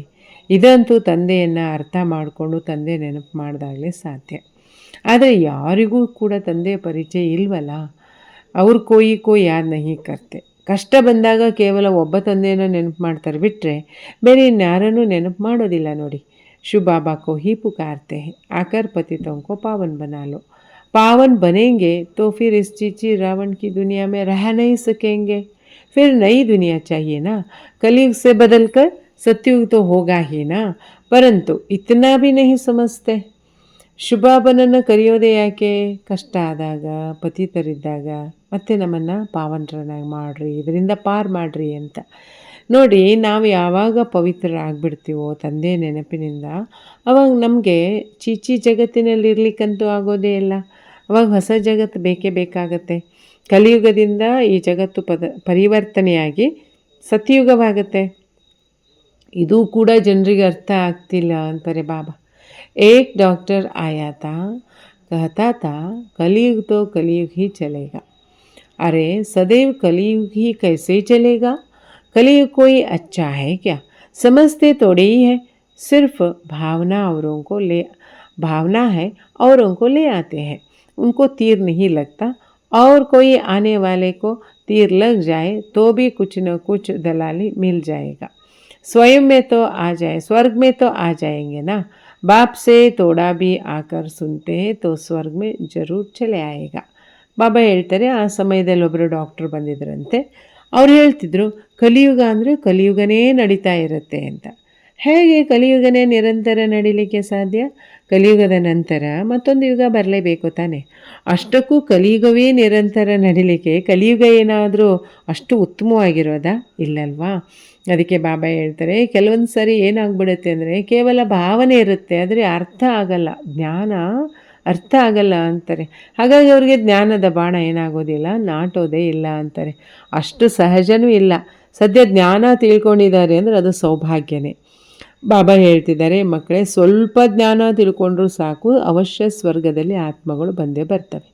ಇದಂತೂ ತಂದೆಯನ್ನು ಅರ್ಥ ಮಾಡಿಕೊಂಡು ತಂದೆ ನೆನಪು ಮಾಡಿದಾಗಲೇ ಸಾಧ್ಯ. ಆದರೆ ಯಾರಿಗೂ ಕೂಡ ತಂದೆಯ ಪರಿಚಯ ಇಲ್ವಲ್ಲ. ಅವ್ರು ಕೋಯಿ ಯಾದ್ ನಹಿ ಕರ್ತೆ. ಕಷ್ಟ ಬಂದಾಗ ಕೇವಲ ಒಬ್ಬ ತಂದೆಯನ್ನು ನೆನಪು ಮಾಡ್ತಾರೆ ಬಿಟ್ಟರೆ ಬೇರೆ ಇನ್ಯಾರನ್ನೂ ನೆನಪು ಮಾಡೋದಿಲ್ಲ ನೋಡಿ. ಶಿವ ಬಾಬಾ ಕೋ ಹಿ ಪುಕಾರ್ತೆ ಹೈ, ಆಕರ್ ಪತಿತೋं को पावन बना लो. पावन बनेंगे तो फिर इस चीची रावण की दुनिया में रह नहीं सकेंगे. फिर नई दुनिया चाहिए ना. कलयुग से बदल कर सतयुग तो होगा ही ना. परंतु इतना भी नहीं समझते. ಶುಭಾಬನನ್ನು ಕರೆಯೋದೇ ಯಾಕೆ? ಕಷ್ಟ ಆದಾಗ, ಪತಿತರಿದ್ದಾಗ ಮತ್ತೆ ನಮ್ಮನ್ನು ಪಾವನರನ್ನಾಗಿ ಮಾಡಿರಿ, ಇದರಿಂದ ಪಾರು ಮಾಡಿರಿ ಅಂತ. ನೋಡಿ, ನಾವು ಯಾವಾಗ ಪವಿತ್ರರಾಗ್ಬಿಡ್ತೀವೋ ತಂದೆ ನೆನಪಿನಿಂದ, ಅವಾಗ ನಮಗೆ ಚೀಚಿ ಜಗತ್ತಿನಲ್ಲಿ ಇರಲಿಕ್ಕಂತೂ ಆಗೋದೇ ಇಲ್ಲ. ಅವಾಗ ಹೊಸ ಜಗತ್ತು ಬೇಕೇ ಬೇಕಾಗತ್ತೆ. ಕಲಿಯುಗದಿಂದ ಈ ಜಗತ್ತು ಪರಿವರ್ತನೆಯಾಗಿ ಸತ್ಯಯುಗವಾಗುತ್ತೆ. ಇದು ಕೂಡ ಜನರಿಗೆ ಅರ್ಥ ಆಗ್ತಿಲ್ಲ ಅಂತಾರೆ ಬಾಬಾ. ಏಕ್ ಡಾಕ್ಟರ್ ಆಯಾ ತಾ कहता था कलयुग तो कलयुग ही चलेगा। अरे सदैव कलयुग ही कैसे चलेगा? कलयुग कोई अच्छा है क्या? समझते थोड़े ही है, सिर्फ भावना है औरों को ले आते हैं, उनको तीर नहीं लगता, और कोई आने वाले को तीर लग जाए तो भी कुछ न कुछ दलाली मिल जाएगा। स्वयं में तो आ जाए, स्वर्ग में तो आ जाएंगे ना। बाप से थोड़ा भी आकर सुनते हैं तो ಸ್ವರ್ಗ में ಜರೂರ್ ಚಲೆ ಆಯೇಗಾ. ಬಾಬಾ ಹೇಳ್ತಾರೆ, ಆ ಸಮಯದಲ್ಲಿ ಒಬ್ಬರು ಡಾಕ್ಟ್ರು ಬಂದಿದ್ರಂತೆ. ಅವ್ರು ಹೇಳ್ತಿದ್ರು, ಕಲಿಯುಗ ಅಂದರೆ ಕಲಿಯುಗನೇ ನಡೀತಾ ಇರುತ್ತೆ ಅಂತ. ಹೇಗೆ ಕಲಿಯುಗನೇ ನಿರಂತರ ನಡೀಲಿಕ್ಕೆ ಸಾಧ್ಯ? ಕಲಿಯುಗದ ನಂತರ ಮತ್ತೊಂದು ಯುಗ ಬರಲೇಬೇಕು ತಾನೆ. ಅಷ್ಟಕ್ಕೂ ಕಲಿಯುಗವೇ ನಿರಂತರ ನಡೀಲಿಕ್ಕೆ ಕಲಿಯುಗ ಏನಾದರೂ ಅಷ್ಟು ಉತ್ತಮವಾಗಿರೋದಾ? ಇಲ್ಲಲ್ವಾ? ಅದಕ್ಕೆ ಬಾಬಾ ಹೇಳ್ತಾರೆ, ಕೆಲವೊಂದು ಸರಿ ಏನಾಗ್ಬಿಡುತ್ತೆ ಅಂದರೆ ಕೇವಲ ಭಾವನೆ ಇರುತ್ತೆ, ಆದರೆ ಅರ್ಥ ಆಗಲ್ಲ, ಜ್ಞಾನ ಅರ್ಥ ಆಗಲ್ಲ ಅಂತಾರೆ. ಹಾಗಾಗಿ ಅವ್ರಿಗೆ ಜ್ಞಾನದ ಬಾಣ ಏನಾಗೋದಿಲ್ಲ, ನಾಟೋದೇ ಇಲ್ಲ ಅಂತಾರೆ. ಅಷ್ಟು ಸಹಜನೂ ಇಲ್ಲ. ಸದ್ಯ ಜ್ಞಾನ ತಿಳ್ಕೊಂಡಿದ್ದಾರೆ ಅಂದರೆ ಅದು ಸೌಭಾಗ್ಯನೇ. ಬಾಬಾ ಹೇಳ್ತಿದ್ದಾರೆ, ಮಕ್ಕಳೇ ಸ್ವಲ್ಪ ಜ್ಞಾನ ತಿಳ್ಕೊಂಡ್ರೂ ಸಾಕು, ಅವಶ್ಯ ಸ್ವರ್ಗದಲ್ಲಿ ಆತ್ಮಗಳು ಬಂದೇ ಬರ್ತವೆ.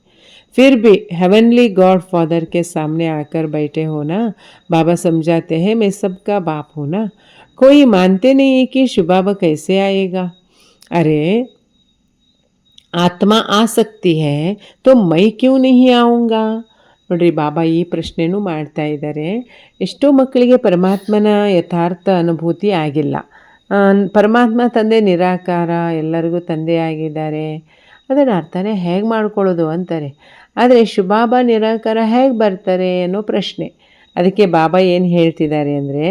फिर भी हेवनली गॉड फादर के सामने आकर बैठे हो ना, बाबा समझाते हैं मैं सबका बाप हूँ ना। कोई मानते नहीं कि शिव बाबा कैसे आएगा? अरे आत्मा आ सकती है तो मैं क्यों नहीं आऊँगा? ನೋಡ್ರಿ, ಬಾಬಾ ಈ ಪ್ರಶ್ನೆನೂ ಮಾಡ್ತಾ ಇದ್ದಾರೆ. ಎಷ್ಟೋ ಮಕ್ಕಳಿಗೆ ಪರಮಾತ್ಮನ ಯಥಾರ್ಥ ಅನುಭೂತಿ ಆಗಿಲ್ಲ. ಪರಮಾತ್ಮ ತಂದೆ ನಿರಾಕಾರ, ಎಲ್ಲರಿಗೂ ತಂದೆ ಆಗಿದ್ದಾರೆ, ಅದರ ಅರ್ಥನೇ ಹೇಗೆ ಮಾಡ್ಕೊಳ್ಳೋದು ಅಂತಾರೆ. ಆದರೆ ಶಿವಬಾಬಾ ನಿರಾಕಾರ ಹೇಗೆ ಬರ್ತಾರೆ ಅನ್ನೋ ಪ್ರಶ್ನೆ. ಅದಕ್ಕೆ ಬಾಬಾ ಏನು ಹೇಳ್ತಿದ್ದಾರೆ ಅಂದರೆ,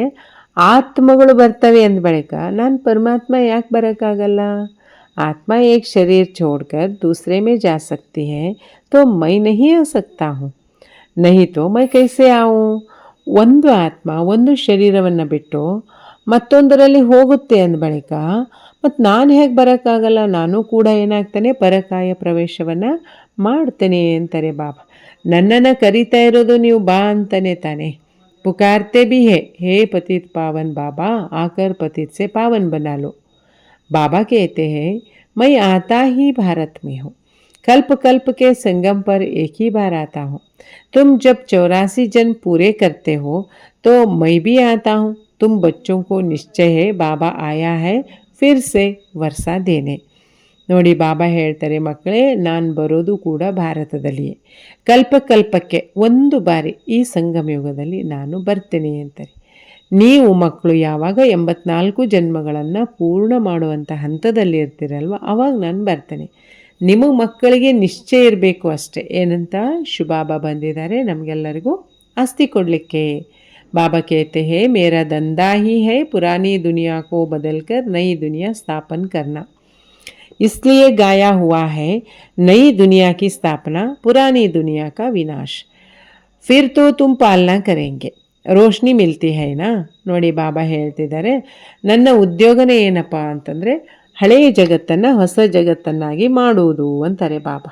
ಆತ್ಮಗಳು ಬರ್ತವೆ ಅಂದ ಬಳಿಕ ನಾನು ಪರಮಾತ್ಮ ಯಾಕೆ ಬರೋಕ್ಕಾಗಲ್ಲ? आत्मा एक शरीर छोड़कर दूसरे में जा सकती है तो मैं नहीं आ सकता हूँ, नहीं तो मैं कैसे आऊँ? ಒಂದು ಆತ್ಮ ಒಂದು ಶರೀರವನ್ನು ಬಿಟ್ಟು ಮತ್ತೊಂದರಲ್ಲಿ ಹೋಗುತ್ತೆ ಅಂದ ಬಳಿಕ ಮತ್ತು ನಾನು ಹೇಗೆ ಬರೋಕ್ಕಾಗಲ್ಲ? ನಾನು ಕೂಡ ಏನಾಗ್ತಾನೆ, ಪರಕಾಯ ಪ್ರವೇಶವನ್ನು ಮಾಡ್ತೇನೆ ಅಂತಾರೆ ಬಾಬಾ. ನನ್ನನ್ನು ಕರಿತಾ ಇರೋದು ನೀವು ಬಾ ಅಂತಾನೆ ತಾನೆ. पुकारते भी है, हे पतित पावन बाबा आकर पतित से पावन बना लो। बाबा कहते हैं, मैं आता ही भारत में हूँ, कल्प कल्प के संगम पर एक ही बार आता हूँ। तुम जब 84 जन्म पूरे करते हो तो मैं भी आता हूँ। तुम बच्चों को निश्चय है बाबा आया है फिर से वर्षा देने। ನೋಡಿ, ಬಾಬಾ ಹೇಳ್ತಾರೆ, ಮಕ್ಕಳೇ ನಾನು ಬರೋದು ಕೂಡ ಭಾರತದಲ್ಲಿಯೇ, ಕಲ್ಪಕ್ಕೆ ಒಂದು ಬಾರಿ ಈ ಸಂಗಮ ಯುಗದಲ್ಲಿ ನಾನು ಬರ್ತೇನೆ ಅಂತಾರೆ. ನೀವು ಮಕ್ಕಳು ಯಾವಾಗ 84 ಜನ್ಮಗಳನ್ನು ಪೂರ್ಣ ಮಾಡುವಂಥ ಹಂತದಲ್ಲಿ ಇರ್ತೀರಲ್ವ, ಆವಾಗ ನಾನು ಬರ್ತೇನೆ. ನಿಮಗೆ ಮಕ್ಕಳಿಗೆ ನಿಶ್ಚಯ ಇರಬೇಕು ಅಷ್ಟೇ. ಏನಂತ? ಶಿವಬಾಬಾ ಬಂದಿದ್ದಾರೆ ನಮಗೆಲ್ಲರಿಗೂ ಆಸ್ತಿ ಕೊಡಲಿಕ್ಕೆ. बाबा कहते हैं, मेरा धंधा ही है पुरानी दुनिया को बदलकर नई दुनिया स्थापन करना, इसलिए गाया हुआ है नई दुनिया की स्थापना, पुरानी दुनिया का विनाश, फिर तो तुम पालना करेंगे, ರೋಶ್ನಿ ಮಿಲ್ತಿ ಹೈನಾ. ನೋಡಿ, ಬಾಬಾ ಹೇಳ್ತಿದ್ದಾರೆ, ನನ್ನ ಉದ್ಯೋಗನೇ ಏನಪ್ಪ ಅಂತಂದರೆ ಹಳೆಯ ಜಗತ್ತನ್ನು ಹೊಸ ಜಗತ್ತನ್ನಾಗಿ ಮಾಡುವುದು ಅಂತಾರೆ ಬಾಬಾ.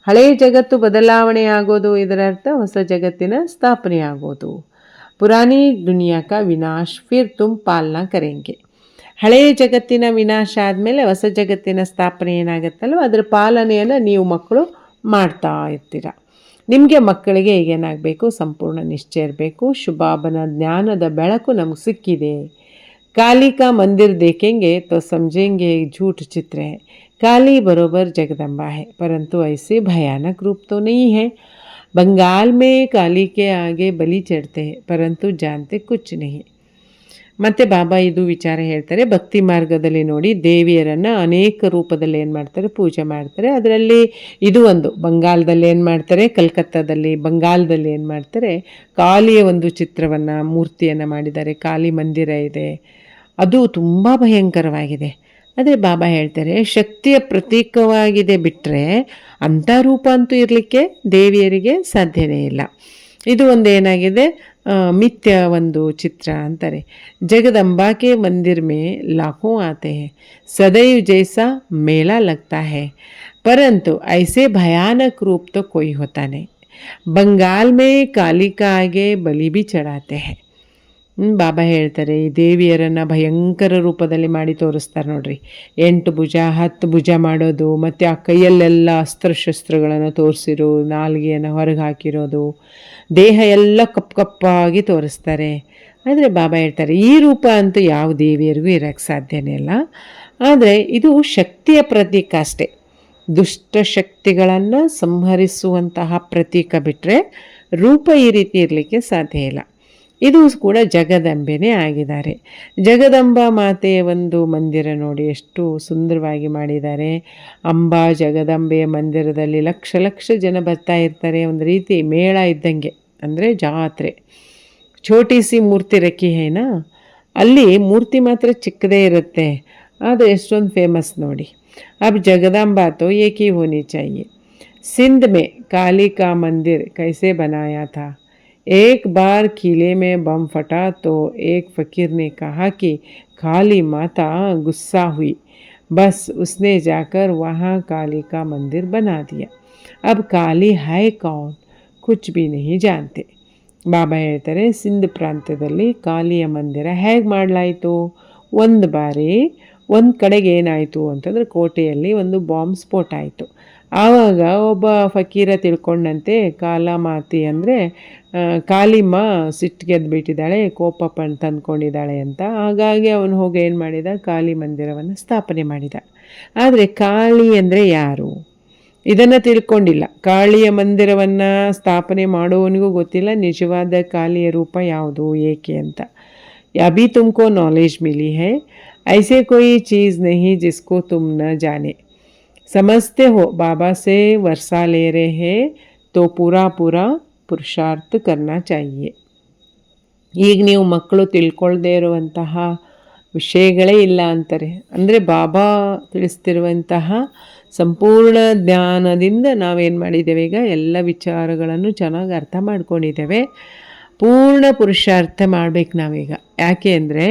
ಹಳೆಯ ಜಗತ್ತು ಬದಲಾವಣೆ ಆಗೋದು, ಇದರ ಅರ್ಥ ಹೊಸ ಜಗತ್ತಿನ ಸ್ಥಾಪನೆ ಆಗೋದು. ಪುರಾನಿ ದುನಿಯಾ ಕಾ ವಿನಾಶ್ ಫಿರ್ ತುಮ್ ಪಾಲನಾ ಕರೆಂಗೆ. ಹಳೆಯ ಜಗತ್ತಿನ ವಿನಾಶ ಆದಮೇಲೆ ಹೊಸ ಜಗತ್ತಿನ ಸ್ಥಾಪನೆ ಏನಾಗುತ್ತಲ್ವ, ಅದರ ಪಾಲನೆಯನ್ನು ನೀವು ಮಕ್ಕಳು ಮಾಡ್ತಾ ಇರ್ತೀರ. ನಿಮಗೆ ಮಕ್ಕಳಿಗೆ ಈಗೇನಾಗಬೇಕು? ಸಂಪೂರ್ಣ ನಿಶ್ಚಯ ಇರಬೇಕು. ಶುಭಾಬನ ಜ್ಞಾನದ ಬೆಳಕು ನಮಗೆ ಸಿಕ್ಕಿದೆ. काली का मंदिर देखेंगे तो समझेंगे एक झूठ चित्र है, काली बरोबर जगदम्बा है, परंतु ऐसे भयानक रूप तो नहीं है। बंगाल में काली के आगे बलि चढ़ते हैं परंतु जानते कुछ नहीं. ಮತ್ತು ಬಾಬಾ ಇದು ವಿಚಾರ ಹೇಳ್ತಾರೆ, ಭಕ್ತಿ ಮಾರ್ಗದಲ್ಲಿ ನೋಡಿ ದೇವಿಯರನ್ನು ಅನೇಕ ರೂಪದಲ್ಲಿ ಏನು ಮಾಡ್ತಾರೆ, ಪೂಜೆ ಮಾಡ್ತಾರೆ. ಅದರಲ್ಲಿ ಇದು ಒಂದು ಬಂಗಾಲದಲ್ಲಿ ಏನು ಮಾಡ್ತಾರೆ, ಕಲ್ಕತ್ತಾದಲ್ಲಿ ಬಂಗಾಲದಲ್ಲಿ ಏನು ಮಾಡ್ತಾರೆ, ಕಾಳಿಯ ಒಂದು ಚಿತ್ರವನ್ನು ಮೂರ್ತಿಯನ್ನು ಮಾಡಿದ್ದಾರೆ. ಕಾಳಿ ಮಂದಿರ ಇದೆ, ಅದು ತುಂಬ ಭಯಂಕರವಾಗಿದೆ. ಆದರೆ ಬಾಬಾ ಹೇಳ್ತಾರೆ, ಶಕ್ತಿಯ ಪ್ರತೀಕವಾಗಿದೆ ಬಿಟ್ಟರೆ ಅಂಥ ರೂಪ ಅಂತೂ ಇರಲಿಕ್ಕೆ ದೇವಿಯರಿಗೆ ಸಾಧ್ಯನೇ ಇಲ್ಲ. ಇದು ಒಂದು ಏನಾಗಿದೆ, ಮಿಥ್ಯ ಒಂದು ಚಿತ್ರ ಅಂತಾರೆ. जगदम्बा के मंदिर में लाखों आते हैं, सदैव जैसा मेला लगता है, परंतु ऐसे भयानक रूप तो कोई होता नहीं। बंगाल में काली का आगे बलि भी चढ़ाते हैं। ಬಾಬಾ ಹೇಳ್ತಾರೆ ಈ ದೇವಿಯರನ್ನು ಭಯಂಕರ ರೂಪದಲ್ಲಿ ಮಾಡಿ ತೋರಿಸ್ತಾರೆ ನೋಡ್ರಿ. 8 ಭುಜ 10 ಭುಜ ಮಾಡೋದು, ಮತ್ತು ಆ ಕೈಯಲ್ಲೆಲ್ಲ ಅಸ್ತ್ರಶಸ್ತ್ರಗಳನ್ನು ತೋರಿಸಿರೋ, ನಾಲ್ಗೆಯನ್ನು ಹೊರಗೆ ಹಾಕಿರೋದು, ದೇಹ ಎಲ್ಲ ಕಪ್ಪಾಗಿ ತೋರಿಸ್ತಾರೆ. ಆದರೆ ಬಾಬಾ ಹೇಳ್ತಾರೆ ಈ ರೂಪ ಅಂತೂ ಯಾವ ದೇವಿಯರಿಗೂ ಇರೋಕ್ಕೆ ಸಾಧ್ಯನೇ ಇಲ್ಲ. ಆದರೆ ಇದು ಶಕ್ತಿಯ ಪ್ರತೀಕ ಅಷ್ಟೇ. ದುಷ್ಟ ಶಕ್ತಿಗಳನ್ನು ಸಂಹರಿಸುವಂತಹ ಪ್ರತೀಕ ಬಿಟ್ಟರೆ ರೂಪ ಈ ರೀತಿ ಇರಲಿಕ್ಕೆ ಸಾಧ್ಯ ಇಲ್ಲ. ಇದು ಕೂಡ ಜಗದಂಬೆನೇ ಆಗಿದ್ದಾರೆ. ಜಗದಂಬಾ ಮಾತೆಯ ಒಂದು ಮಂದಿರ ನೋಡಿ ಎಷ್ಟು ಸುಂದರವಾಗಿ ಮಾಡಿದ್ದಾರೆ. ಅಂಬಾ ಜಗದಂಬೆಯ ಮಂದಿರದಲ್ಲಿ ಲಕ್ಷ ಲಕ್ಷ ಜನ ಬರ್ತಾ ಇರ್ತಾರೆ. ಒಂದು ರೀತಿ ಮೇಳ ಇದ್ದಂಗೆ, ಅಂದರೆ ಜಾತ್ರೆ. ಛೋಟಿ ಸಿ ಮೂರ್ತಿ ರಕ್ಕಿ ಹೇನಾ, ಅಲ್ಲಿ ಮೂರ್ತಿ ಮಾತ್ರ ಚಿಕ್ಕದೇ ಇರುತ್ತೆ, ಆದರೆ ಎಷ್ಟೊಂದು ಫೇಮಸ್ ನೋಡಿ. अब जगदम्बा तो एक ही होनी चाहिए। सिंध में काली का मंदिर कैसे बनाया था? एक बार किले में बम फटा तो एक फ़कीर ने कहा कि काली माता गुस्सा हुई, बस उसने जाकर वहाँ काली का मंदिर बना दिया। अब काली है कौन, कुछ भी नहीं जानते। ಬಾಬಾ ಹೇಳ್ತಾರೆ ಸಿಂಧ್ ಪ್ರಾಂತ್ಯದಲ್ಲಿ ಕಾಲಿಯ ಮಂದಿರ ಹೇಗೆ ಮಾಡಲಾಯಿತು. ಒಂದು ಬಾರಿ ಒಂದು ಕಡೆಗೆ ಏನಾಯಿತು ಅಂತಂದರೆ ಕೋಟೆಯಲ್ಲಿ ಒಂದು ಬಾಂಬ್ ಸ್ಫೋಟ ಆಯಿತು. ಆವಾಗ ಒಬ್ಬ ಫಕೀರ ತಿಳ್ಕೊಂಡಂತೆ ಕಾಲಮಾತಿ ಅಂದರೆ ಕಾಲಿಮ್ಮ ಸಿಟ್ಟಿಗೆದ್ದು ಬಿಟ್ಟಿದ್ದಾಳೆ, ಕೋಪ ತಂದ್ಕೊಂಡಿದ್ದಾಳೆ ಅಂತ. ಹಾಗಾಗಿ ಅವನು ಹೋಗಿ ಏನು ಮಾಡಿದ, ಕಾಳಿ ಮಂದಿರವನ್ನು ಸ್ಥಾಪನೆ ಮಾಡಿದ. ಆದರೆ ಕಾಳಿ ಅಂದರೆ ಯಾರು ಇದನ್ನು ತಿಳ್ಕೊಂಡಿಲ್ಲ. ಕಾಳಿಯ ಮಂದಿರವನ್ನು ಸ್ಥಾಪನೆ ಮಾಡುವವನಿಗೂ ಗೊತ್ತಿಲ್ಲ ನಿಜವಾದ ಕಾಳಿಯ ರೂಪ ಯಾವುದು ಏಕೆ ಅಂತ. ಅಭಿ ತುಮಕೋ ನಾಲೆಜ್ ಮಿಲಿ ಹೈ, ऐसे कोई चीज़ नहीं जिसको तुम न जाने। समझते हो बाबा से वर्षा ले रहे हैं तो पूरा ಪುರುಷಾರ್ಥ करना चाहिए. ಈಗ ನೀವು ಮಕ್ಕಳು ತಿಳ್ಕೊಳ್ದೇ ಇರುವಂತಹ ವಿಷಯಗಳೇ ಇಲ್ಲ ಅಂತಾರೆ. ಅಂದರೆ ಬಾಬಾ ತಿಳಿಸ್ತಿರುವಂತಹ ಸಂಪೂರ್ಣ ಜ್ಞಾನದಿಂದ ನಾವೇನು ಮಾಡಿದ್ದೇವೆ, ಈಗ ಎಲ್ಲ ವಿಚಾರಗಳನ್ನು ಚೆನ್ನಾಗಿ ಅರ್ಥ ಮಾಡ್ಕೊಂಡಿದ್ದೇವೆ. ಪೂರ್ಣ ಪುರುಷಾರ್ಥ ಮಾಡಬೇಕು ನಾವೀಗ. ಯಾಕೆ ಅಂದರೆ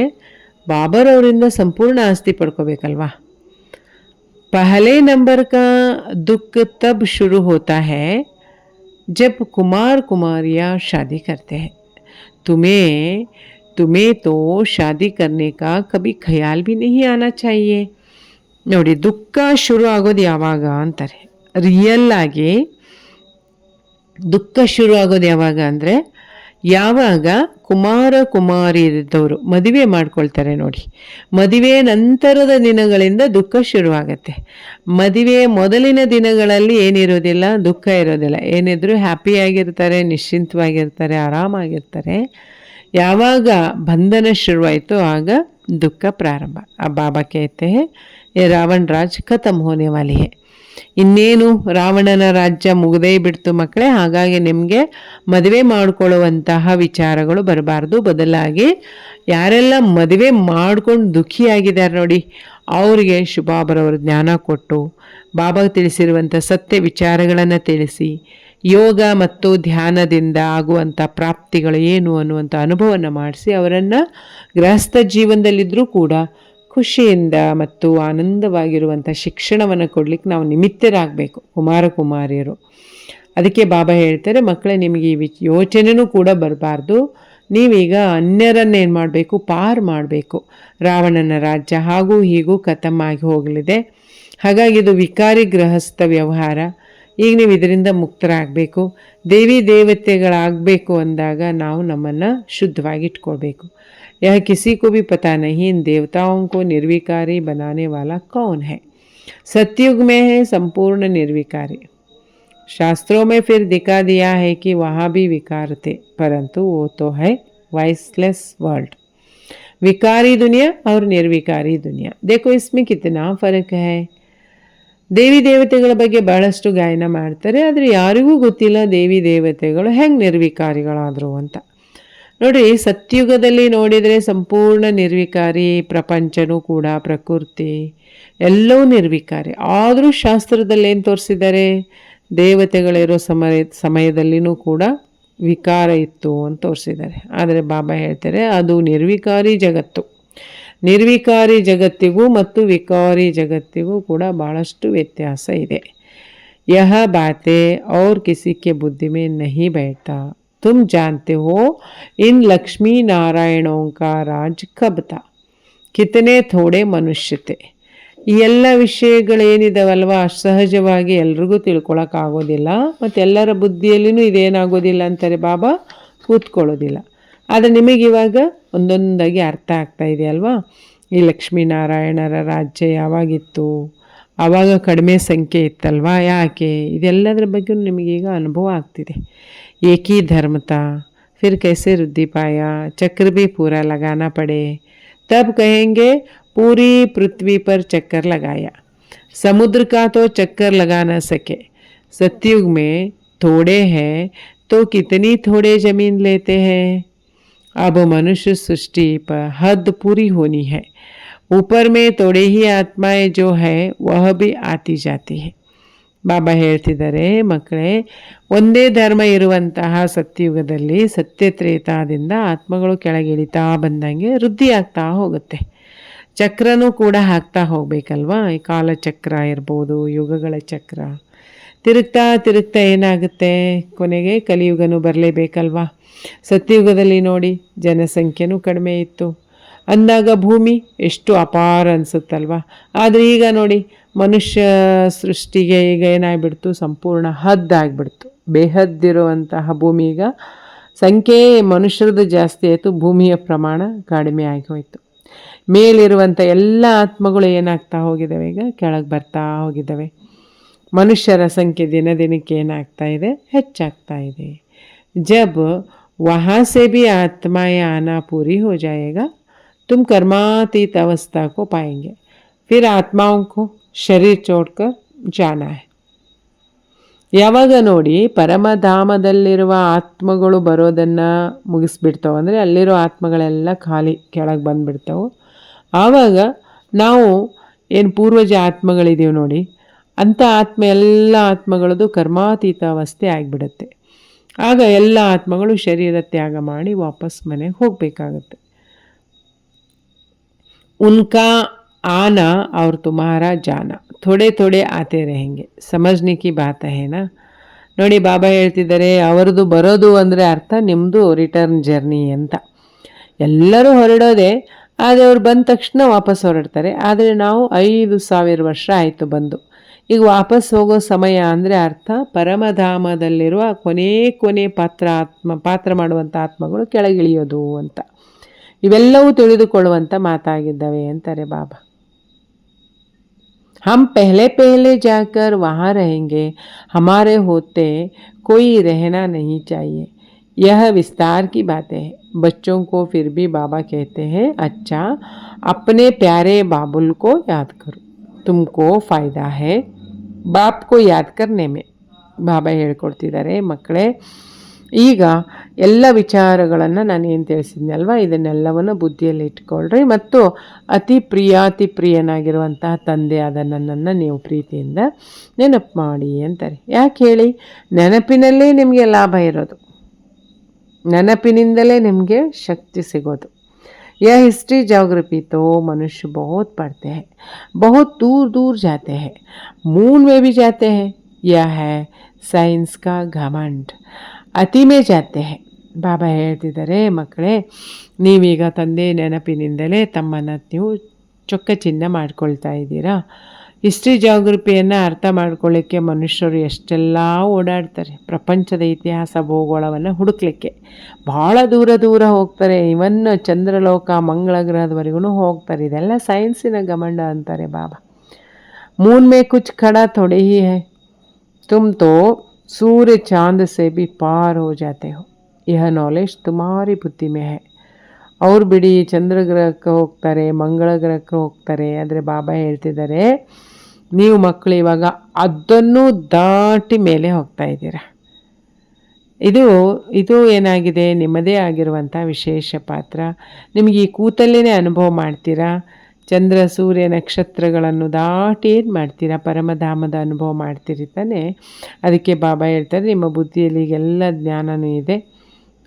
ಬಾಬರವರಿಂದ ಸಂಪೂರ್ಣ ಆಸ್ತಿ ಪಡ್ಕೋಬೇಕಲ್ವಾ. पहले नंबर का दुख तब शुरू होता है जब कुमार कुमारियाँ शादी करते हैं। तुम्हें तो शादी करने का कभी ख्याल भी नहीं आना चाहिए. ನೋಡಿ, ದುಃಖ ಶುರು ಆಗೋದು ಯಾವಾಗ ಅಂತಾರೆ. ರಿಯಲ್ ಆಗಿ ದುಃಖ ಶುರು ಆಗೋದು ಯಾವಾಗ ಅಂದರೆ ಯಾವಾಗ ಕುಮಾರ ಕುಮಾರಿಯರಿದ್ದವರು ಮದುವೆ ಮಾಡ್ಕೊಳ್ತಾರೆ ನೋಡಿ. ಮದುವೆ ನಂತರದ ದಿನಗಳಿಂದ ದುಃಖ ಶುರುವಾಗತ್ತೆ. ಮದುವೆ ಮೊದಲಿನ ದಿನಗಳಲ್ಲಿ ಏನಿರೋದಿಲ್ಲ, ದುಃಖ ಇರೋದಿಲ್ಲ. ಏನಿದ್ರು ಹ್ಯಾಪಿಯಾಗಿರ್ತಾರೆ, ನಿಶ್ಚಿಂತವಾಗಿರ್ತಾರೆ, ಆರಾಮಾಗಿರ್ತಾರೆ. ಯಾವಾಗ ಬಂಧನ ಶುರುವಾಯಿತು ಆಗ ದುಃಖ ಪ್ರಾರಂಭ. ಆ ಬಾಬಾ कहते हैं ये रावण राज खत्म होने वाली है. ಇನ್ನೇನು ರಾವಣನ ರಾಜ್ಯ ಮುಗದೇ ಬಿಡ್ತು ಮಕ್ಕಳೇ. ಹಾಗಾಗಿ ನಿಮಗೆ ಮದುವೆ ಮಾಡಿಕೊಳ್ಳುವಂತಹ ವಿಚಾರಗಳು ಬರಬಾರ್ದು. ಬದಲಾಗಿ ಯಾರೆಲ್ಲ ಮದುವೆ ಮಾಡ್ಕೊಂಡು ದುಃಖಿಯಾಗಿದ್ದಾರೆ ನೋಡಿ, ಅವರಿಗೆ ಶುಭಾಬರವರು ಜ್ಞಾನ ಕೊಟ್ಟು ಬಾಬಾ ತಿಳಿಸಿರುವಂಥ ಸತ್ಯ ವಿಚಾರಗಳನ್ನು ತಿಳಿಸಿ, ಯೋಗ ಮತ್ತು ಧ್ಯಾನದಿಂದ ಆಗುವಂಥ ಪ್ರಾಪ್ತಿಗಳು ಏನು ಅನ್ನುವಂಥ ಅನುಭವವನ್ನು ಮಾಡಿಸಿ ಅವರನ್ನು ಗೃಹಸ್ಥ ಜೀವನದಲ್ಲಿದ್ದರೂ ಕೂಡ ಖುಷಿಯಿಂದ ಮತ್ತು ಆನಂದವಾಗಿರುವಂಥ ಶಿಕ್ಷಣವನ್ನು ಕೊಡಲಿಕ್ಕೆ ನಾವು ನಿಮಿತ್ತರಾಗಬೇಕು ಕುಮಾರಿಯರು. ಅದಕ್ಕೆ ಬಾಬಾ ಹೇಳ್ತಾರೆ, ಮಕ್ಕಳೇ ನಿಮಗೆ ಈ ಯೋಚನೆಯೂ ಕೂಡ ಬರಬಾರ್ದು. ನೀವೀಗ ಅನ್ಯರನ್ನೇನು ಮಾಡಬೇಕು, ಪಾರು ಮಾಡಬೇಕು. ರಾವಣನ ರಾಜ್ಯ ಹಾಗೂ ಹೀಗೂ ಖತಮ್ ಆಗಿ ಹೋಗಲಿದೆ. ಹಾಗಾಗಿ ಇದು ವಿಕಾರಿ ಗೃಹಸ್ಥ ವ್ಯವಹಾರ. ಈಗ ನೀವು ಇದರಿಂದ ಮುಕ್ತರಾಗಬೇಕು. ದೇವಿ ದೇವತೆಗಳಾಗಬೇಕು ಅಂದಾಗ ನಾವು ನಮ್ಮನ್ನು ಶುದ್ಧವಾಗಿಟ್ಕೊಳ್ಬೇಕು. यह किसी को भी पता नहीं इन देवताओं को निर्विकारी बनाने वाला कौन है. सतयुग में है संपूर्ण निर्विकारी. शास्त्रों में फिर दिखा दिया है कि वहाँ भी विकार थे, परंतु वो तो है वाइसलेस वर्ल्ड. विकारी दुनिया और निर्विकारी दुनिया, देखो इसमें कितना फ़र्क है. ದೇವಿ ದೇವತೆಗಳ ಬಗ್ಗೆ ಬಹಳಷ್ಟು ಗಾಯನ ಮಾಡ್ತಾರೆ, ಆದರೆ ಯಾರಿಗೂ ಗೊತ್ತಿಲ್ಲ ದೇವಿ ದೇವತೆಗಳು ಹೆಂಗೆ ನಿರ್ವಿಕಾರಿಗಳಾದರು ಅಂತ. ನೋಡಿರಿ, ಸತ್ಯುಗದಲ್ಲಿ ನೋಡಿದರೆ ಸಂಪೂರ್ಣ ನಿರ್ವಿಕಾರಿ. ಪ್ರಪಂಚನೂ ಕೂಡ, ಪ್ರಕೃತಿ ಎಲ್ಲವೂ ನಿರ್ವಿಕಾರಿ. ಆದರೂ ಶಾಸ್ತ್ರದಲ್ಲಿ ಏನು ತೋರಿಸಿದ್ದಾರೆ, ದೇವತೆಗಳಿರೋ ಸಮಯದಲ್ಲಿನೂ ಕೂಡ ವಿಕಾರ ಇತ್ತು ಅಂತ ತೋರಿಸಿದ್ದಾರೆ. ಆದರೆ ಬಾಬಾ ಹೇಳ್ತಾರೆ ಅದು ನಿರ್ವಿಕಾರಿ ಜಗತ್ತು. ನಿರ್ವಿಕಾರಿ ಜಗತ್ತಿಗೂ ಮತ್ತು ವಿಕಾರಿ ಜಗತ್ತಿಗೂ ಕೂಡ ಭಾಳಷ್ಟು ವ್ಯತ್ಯಾಸ ಇದೆ. यह बातें और किसी के बुद्धि में नहीं बैठता। तुम जानते हो इन लक्ष्मी नारायणों का राज कब था, ಕಿತನೆ ಥೋಡೆ ಮನುಷ್ಯತೆ. ಈ ಎಲ್ಲ ವಿಷಯಗಳೇನಿದಾವಲ್ವ ಅಷ್ಟು ಸಹಜವಾಗಿ ಎಲ್ರಿಗೂ ತಿಳ್ಕೊಳಕ್ಕಾಗೋದಿಲ್ಲ, ಮತ್ತು ಎಲ್ಲರ ಬುದ್ಧಿಯಲ್ಲಿನೂ ಇದೇನಾಗೋದಿಲ್ಲ ಅಂತಾರೆ ಬಾಬಾ, ಕೂತ್ಕೊಳ್ಳೋದಿಲ್ಲ. ಆದರೆ ನಿಮಗಿವಾಗ ಒಂದೊಂದಾಗಿ ಅರ್ಥ ಆಗ್ತಾ ಇದೆ ಅಲ್ವಾ. ಈ ಲಕ್ಷ್ಮೀನಾರಾಯಣರ ರಾಜ್ಯ ಯಾವಾಗಿತ್ತು, ಆವಾಗ ಕಡಿಮೆ ಸಂಖ್ಯೆ ಇತ್ತಲ್ವಾ, ಯಾಕೆ, ಇದೆಲ್ಲದರ ಬಗ್ಗೆ ನಿಮಗೀಗ ಅನುಭವ ಆಗ್ತಿದೆ. ಏಕೀ ಧರ್ಮತಾ फिर कैसे वृद्धि पाया, चक्र भी पूरा लगाना पड़े, तब कहेंगे पूरी पृथ्वी पर चक्कर लगाया. समुद्र का तो चक्कर लगा न सके. सतयुग में थोड़े हैं तो कितनी थोड़े जमीन लेते हैं. अब मनुष्य सृष्टि पर हद पूरी होनी है. ऊपर में थोड़े ही आत्माएं जो है वह भी आती जाती है. ಬಾಬಾ ಹೇಳ್ತಿದ್ದಾರೆ, ಮಕ್ಕಳೇ, ಒಂದೇ ಧರ್ಮ ಇರುವಂತಹ ಸತ್ಯಯುಗದಲ್ಲಿ ಸತ್ಯತ್ರೇತಾದಿಂದ ಆತ್ಮಗಳು ಕೆಳಗಿಳಿತಾ ಬಂದಂಗೆ ವೃದ್ಧಿ ಆಗ್ತಾ ಹೋಗುತ್ತೆ. ಚಕ್ರನೂ ಕೂಡ ಹಾಕ್ತಾ ಹೋಗಬೇಕಲ್ವಾ. ಈ ಕಾಲಚಕ್ರ ಇರ್ಬೋದು, ಯುಗಗಳ ಚಕ್ರ ತಿರುಗ್ತಾ ತಿರುಗ್ತಾ ಏನಾಗುತ್ತೆ, ಕೊನೆಗೆ ಕಲಿಯುಗನೂ ಬರಲೇಬೇಕಲ್ವಾ. ಸತ್ಯಯುಗದಲ್ಲಿ ನೋಡಿ ಜನಸಂಖ್ಯೆನೂ ಕಡಿಮೆ ಇತ್ತು ಅಂದಾಗ ಭೂಮಿ ಎಷ್ಟು ಅಪಾರ ಅನಿಸುತ್ತಲ್ವ. ಆದರೆ ಈಗ ನೋಡಿ ಮನುಷ್ಯ ಸೃಷ್ಟಿಗೆ ಈಗ ಏನಾಗ್ಬಿಡ್ತು, ಸಂಪೂರ್ಣ ಹದ್ದಾಗ್ಬಿಡ್ತು. ಬೇಹದ್ದಿರುವಂತಹ ಭೂಮಿ ಈಗ ಸಂಖ್ಯೆ ಮನುಷ್ಯರದ್ದು ಜಾಸ್ತಿ ಆಯಿತು, ಭೂಮಿಯ ಪ್ರಮಾಣ ಕಡಿಮೆ ಆಗಿ ಹೋಯಿತು. ಮೇಲಿರುವಂಥ ಎಲ್ಲ ಆತ್ಮಗಳು ಏನಾಗ್ತಾ ಹೋಗಿದ್ದಾವೆ, ಈಗ ಕೆಳಗೆ ಬರ್ತಾ ಹೋಗಿದ್ದಾವೆ. ಮನುಷ್ಯರ ಸಂಖ್ಯೆ ದಿನ ದಿನಕ್ಕೆ ಏನಾಗ್ತಾ ಇದೆ, ಹೆಚ್ಚಾಗ್ತಾ ಇದೆ. ಜಬ್ ವहाँ से भी आत्माएं आना पूरी हो जाएगा, तुम कर्मातीत अवस्था को पाएंगे. फिर आत्माओं को शरीर छोड़कर जाना है. ಯಾವಾಗ ನೋಡಿ ಪರಮಧಾಮದಲ್ಲಿರುವ ಆತ್ಮಗಳು ಬರೋದನ್ನು ಮುಗಿಸ್ಬಿಡ್ತಾವೆ, ಅಂದರೆ ಅಲ್ಲಿರೋ ಆತ್ಮಗಳೆಲ್ಲ ಖಾಲಿ ಕೆಳಗೆ ಬಂದುಬಿಡ್ತಾವೆ. ಆವಾಗ ನಾವು ಏನು ಪೂರ್ವಜ ಆತ್ಮಗಳಿದ್ದೀವಿ ನೋಡಿ, ಅಂಥ ಆತ್ಮ ಎಲ್ಲ ಆತ್ಮಗಳದ್ದು ಕರ್ಮಾತೀತ ಅವಸ್ಥೆ ಆಗಿಬಿಡುತ್ತೆ. ಆಗ ಎಲ್ಲ ಆತ್ಮಗಳು ಶರೀರ ತ್ಯಾಗ ಮಾಡಿ ವಾಪಸ್ ಮನೆಗೆ ಹೋಗಬೇಕಾಗತ್ತೆ. उनका आना और तुम्हारा जाना थोड़े थोड़े आते रहेंगे, समझने की बात है ना. ನೋಡಿ ಬಾಬಾ ಹೇಳ್ತಿದ್ದಾರೆ, ಅವರದು ಬರೋದು ಅಂದರೆ ಅರ್ಥ ನಿಮ್ಮದು ರಿಟರ್ನ್ ಜರ್ನಿ ಅಂತ. ಎಲ್ಲರೂ ಹೊರಡೋದೆ, ಆದರೆ ಅವ್ರು ಬಂದ ತಕ್ಷಣ ವಾಪಸ್ ಹೊರಡ್ತಾರೆ. ಆದರೆ ನಾವು 5,000 ವರ್ಷ ಆಯಿತು ಬಂದು, ಈಗ ವಾಪಸ್ ಹೋಗೋ ಸಮಯ ಅಂದರೆ ಅರ್ಥ ಪರಮಧಾಮದಲ್ಲಿರುವ ಕೊನೆ ಪಾತ್ರ ಮಾಡುವಂಥ ಆತ್ಮಗಳು ಕೆಳಗಿಳಿಯೋದು ಅಂತ. ಇವೆಲ್ಲವೂ ತಿಳಿದುಕೊಳ್ಳುವಂಥ ಮಾತಾಗಿದ್ದಾವೆ ಅಂತಾರೆ ಬಾಬಾ. हम पहले पहले जाकर वहाँ रहेंगे, हमारे होते कोई रहना नहीं चाहिए. यह विस्तार की बातें हैं. बच्चों को फिर भी बाबा कहते हैं, अच्छा अपने प्यारे बाबुल को याद करो, तुमको फ़ायदा है बाप को याद करने में. ಬಾಬಾ ಹೇಳ್ಕೊಡ್ತಿದ್ದಾರೆ, ಮಕ್ಕಳೇ, ಈಗ ಎಲ್ಲ ವಿಚಾರಗಳನ್ನು ನಾನು ಏನು ತಿಳಿಸಿದ್ನಿ ಅಲ್ವಾ, ಇದನ್ನೆಲ್ಲವನ್ನು ಬುದ್ಧಿಯಲ್ಲಿ ಇಟ್ಕೊಳ್ರಿ. ಮತ್ತು ಅತಿ ಪ್ರಿಯನಾಗಿರುವಂತಹ ತಂದೆಯಾದ ನನ್ನನ್ನು ನೀವು ಪ್ರೀತಿಯಿಂದ ನೆನಪು ಮಾಡಿ ಅಂತಾರೆ. ಯಾಕೆ ಹೇಳಿ, ನೆನಪಿನಲ್ಲೇ ನಿಮಗೆ ಲಾಭ ಇರೋದು, ನೆನಪಿನಿಂದಲೇ ನಿಮಗೆ ಶಕ್ತಿ ಸಿಗೋದು. यह हिस्ट्री ज्योग्राफी तो मनुष्य बहुत पढ़ते हैं, बहुत दूर दूर जाते हैं, मून में भी जाते हैं. यह है साइंस का घमंड, ಅತಿ ಮೇ ಜಾತೆ ಹೇ. ಬಾಬಾ ಹೇಳ್ತಿದ್ದಾರೆ, ಮಕ್ಕಳೇ, ನೀವೀಗ ತಂದೆ ನೆನಪಿನಿಂದಲೇ ತಮ್ಮನ್ನು ನೀವು ಚೊಕ್ಕ ಚಿನ್ನ ಮಾಡ್ಕೊಳ್ತಾ ಇದ್ದೀರಾ. ಹಿಸ್ಟ್ರಿ ಜಾಗ್ರಫಿಯನ್ನು ಅರ್ಥ ಮಾಡ್ಕೊಳ್ಳಿಕ್ಕೆ ಮನುಷ್ಯರು ಎಷ್ಟೆಲ್ಲ ಓಡಾಡ್ತಾರೆ, ಪ್ರಪಂಚದ ಇತಿಹಾಸ ಭೂಗೋಳವನ್ನು ಹುಡುಕ್ಲಿಕ್ಕೆ ಭಾಳ ದೂರ ಹೋಗ್ತಾರೆ. ಇವನ್ ಚಂದ್ರಲೋಕ ಮಂಗಳ ಗ್ರಹದವರೆಗೂ ಹೋಗ್ತಾರೆ. ಇದೆಲ್ಲ ಸೈನ್ಸಿನ ಗಮಂಡ ಅಂತಾರೆ ಬಾಬಾ. ಮೂನ್ ಮೇ ಕುಚ್ ಖಡಾ ಥೋಡೆ ಹಿ ಹೈ, ತುಮ್ ತೋ सूर्य चांद से भी पार हो जाते हो. यह नॉलेज तुम्हारी बुद्धि में है. ಅವ್ರು ಬಿಡಿ ಚಂದ್ರ ಗ್ರಹಕ್ಕೆ ಹೋಗ್ತಾರೆ, ಮಂಗಳ ಗ್ರಹಕ್ಕೆ ಹೋಗ್ತಾರೆ. ಆದರೆ ಬಾಬಾ ಹೇಳ್ತಿದ್ದಾರೆ, ನೀವು ಮಕ್ಕಳು ಇವಾಗ ಅದನ್ನು ದಾಟಿ ಮೇಲೆ ಹೋಗ್ತಾ ಇದ್ದೀರಾ. ಇದು ಏನಾಗಿದೆ, ನಿಮ್ಮದೇ ಆಗಿರುವಂಥ ವಿಶೇಷ ಪಾತ್ರ. ನಿಮಗೆ ಈ ಕೂತಲ್ಲೇ ಅನುಭವ ಮಾಡ್ತೀರಾ. ಚಂದ್ರ ಸೂರ್ಯ ನಕ್ಷತ್ರಗಳನ್ನು ದಾಟಿ ಏನು ಮಾಡ್ತೀರಾ, ಪರಮಧಾಮದ ಅನುಭವ ಮಾಡ್ತೀರಿ ತಾನೆ. ಅದಕ್ಕೆ ಬಾಬಾ ಹೇಳ್ತಾರೆ, ನಿಮ್ಮ ಬುದ್ಧಿಯಲ್ಲಿ ಈಗೆಲ್ಲ ಜ್ಞಾನವೂ ಇದೆ.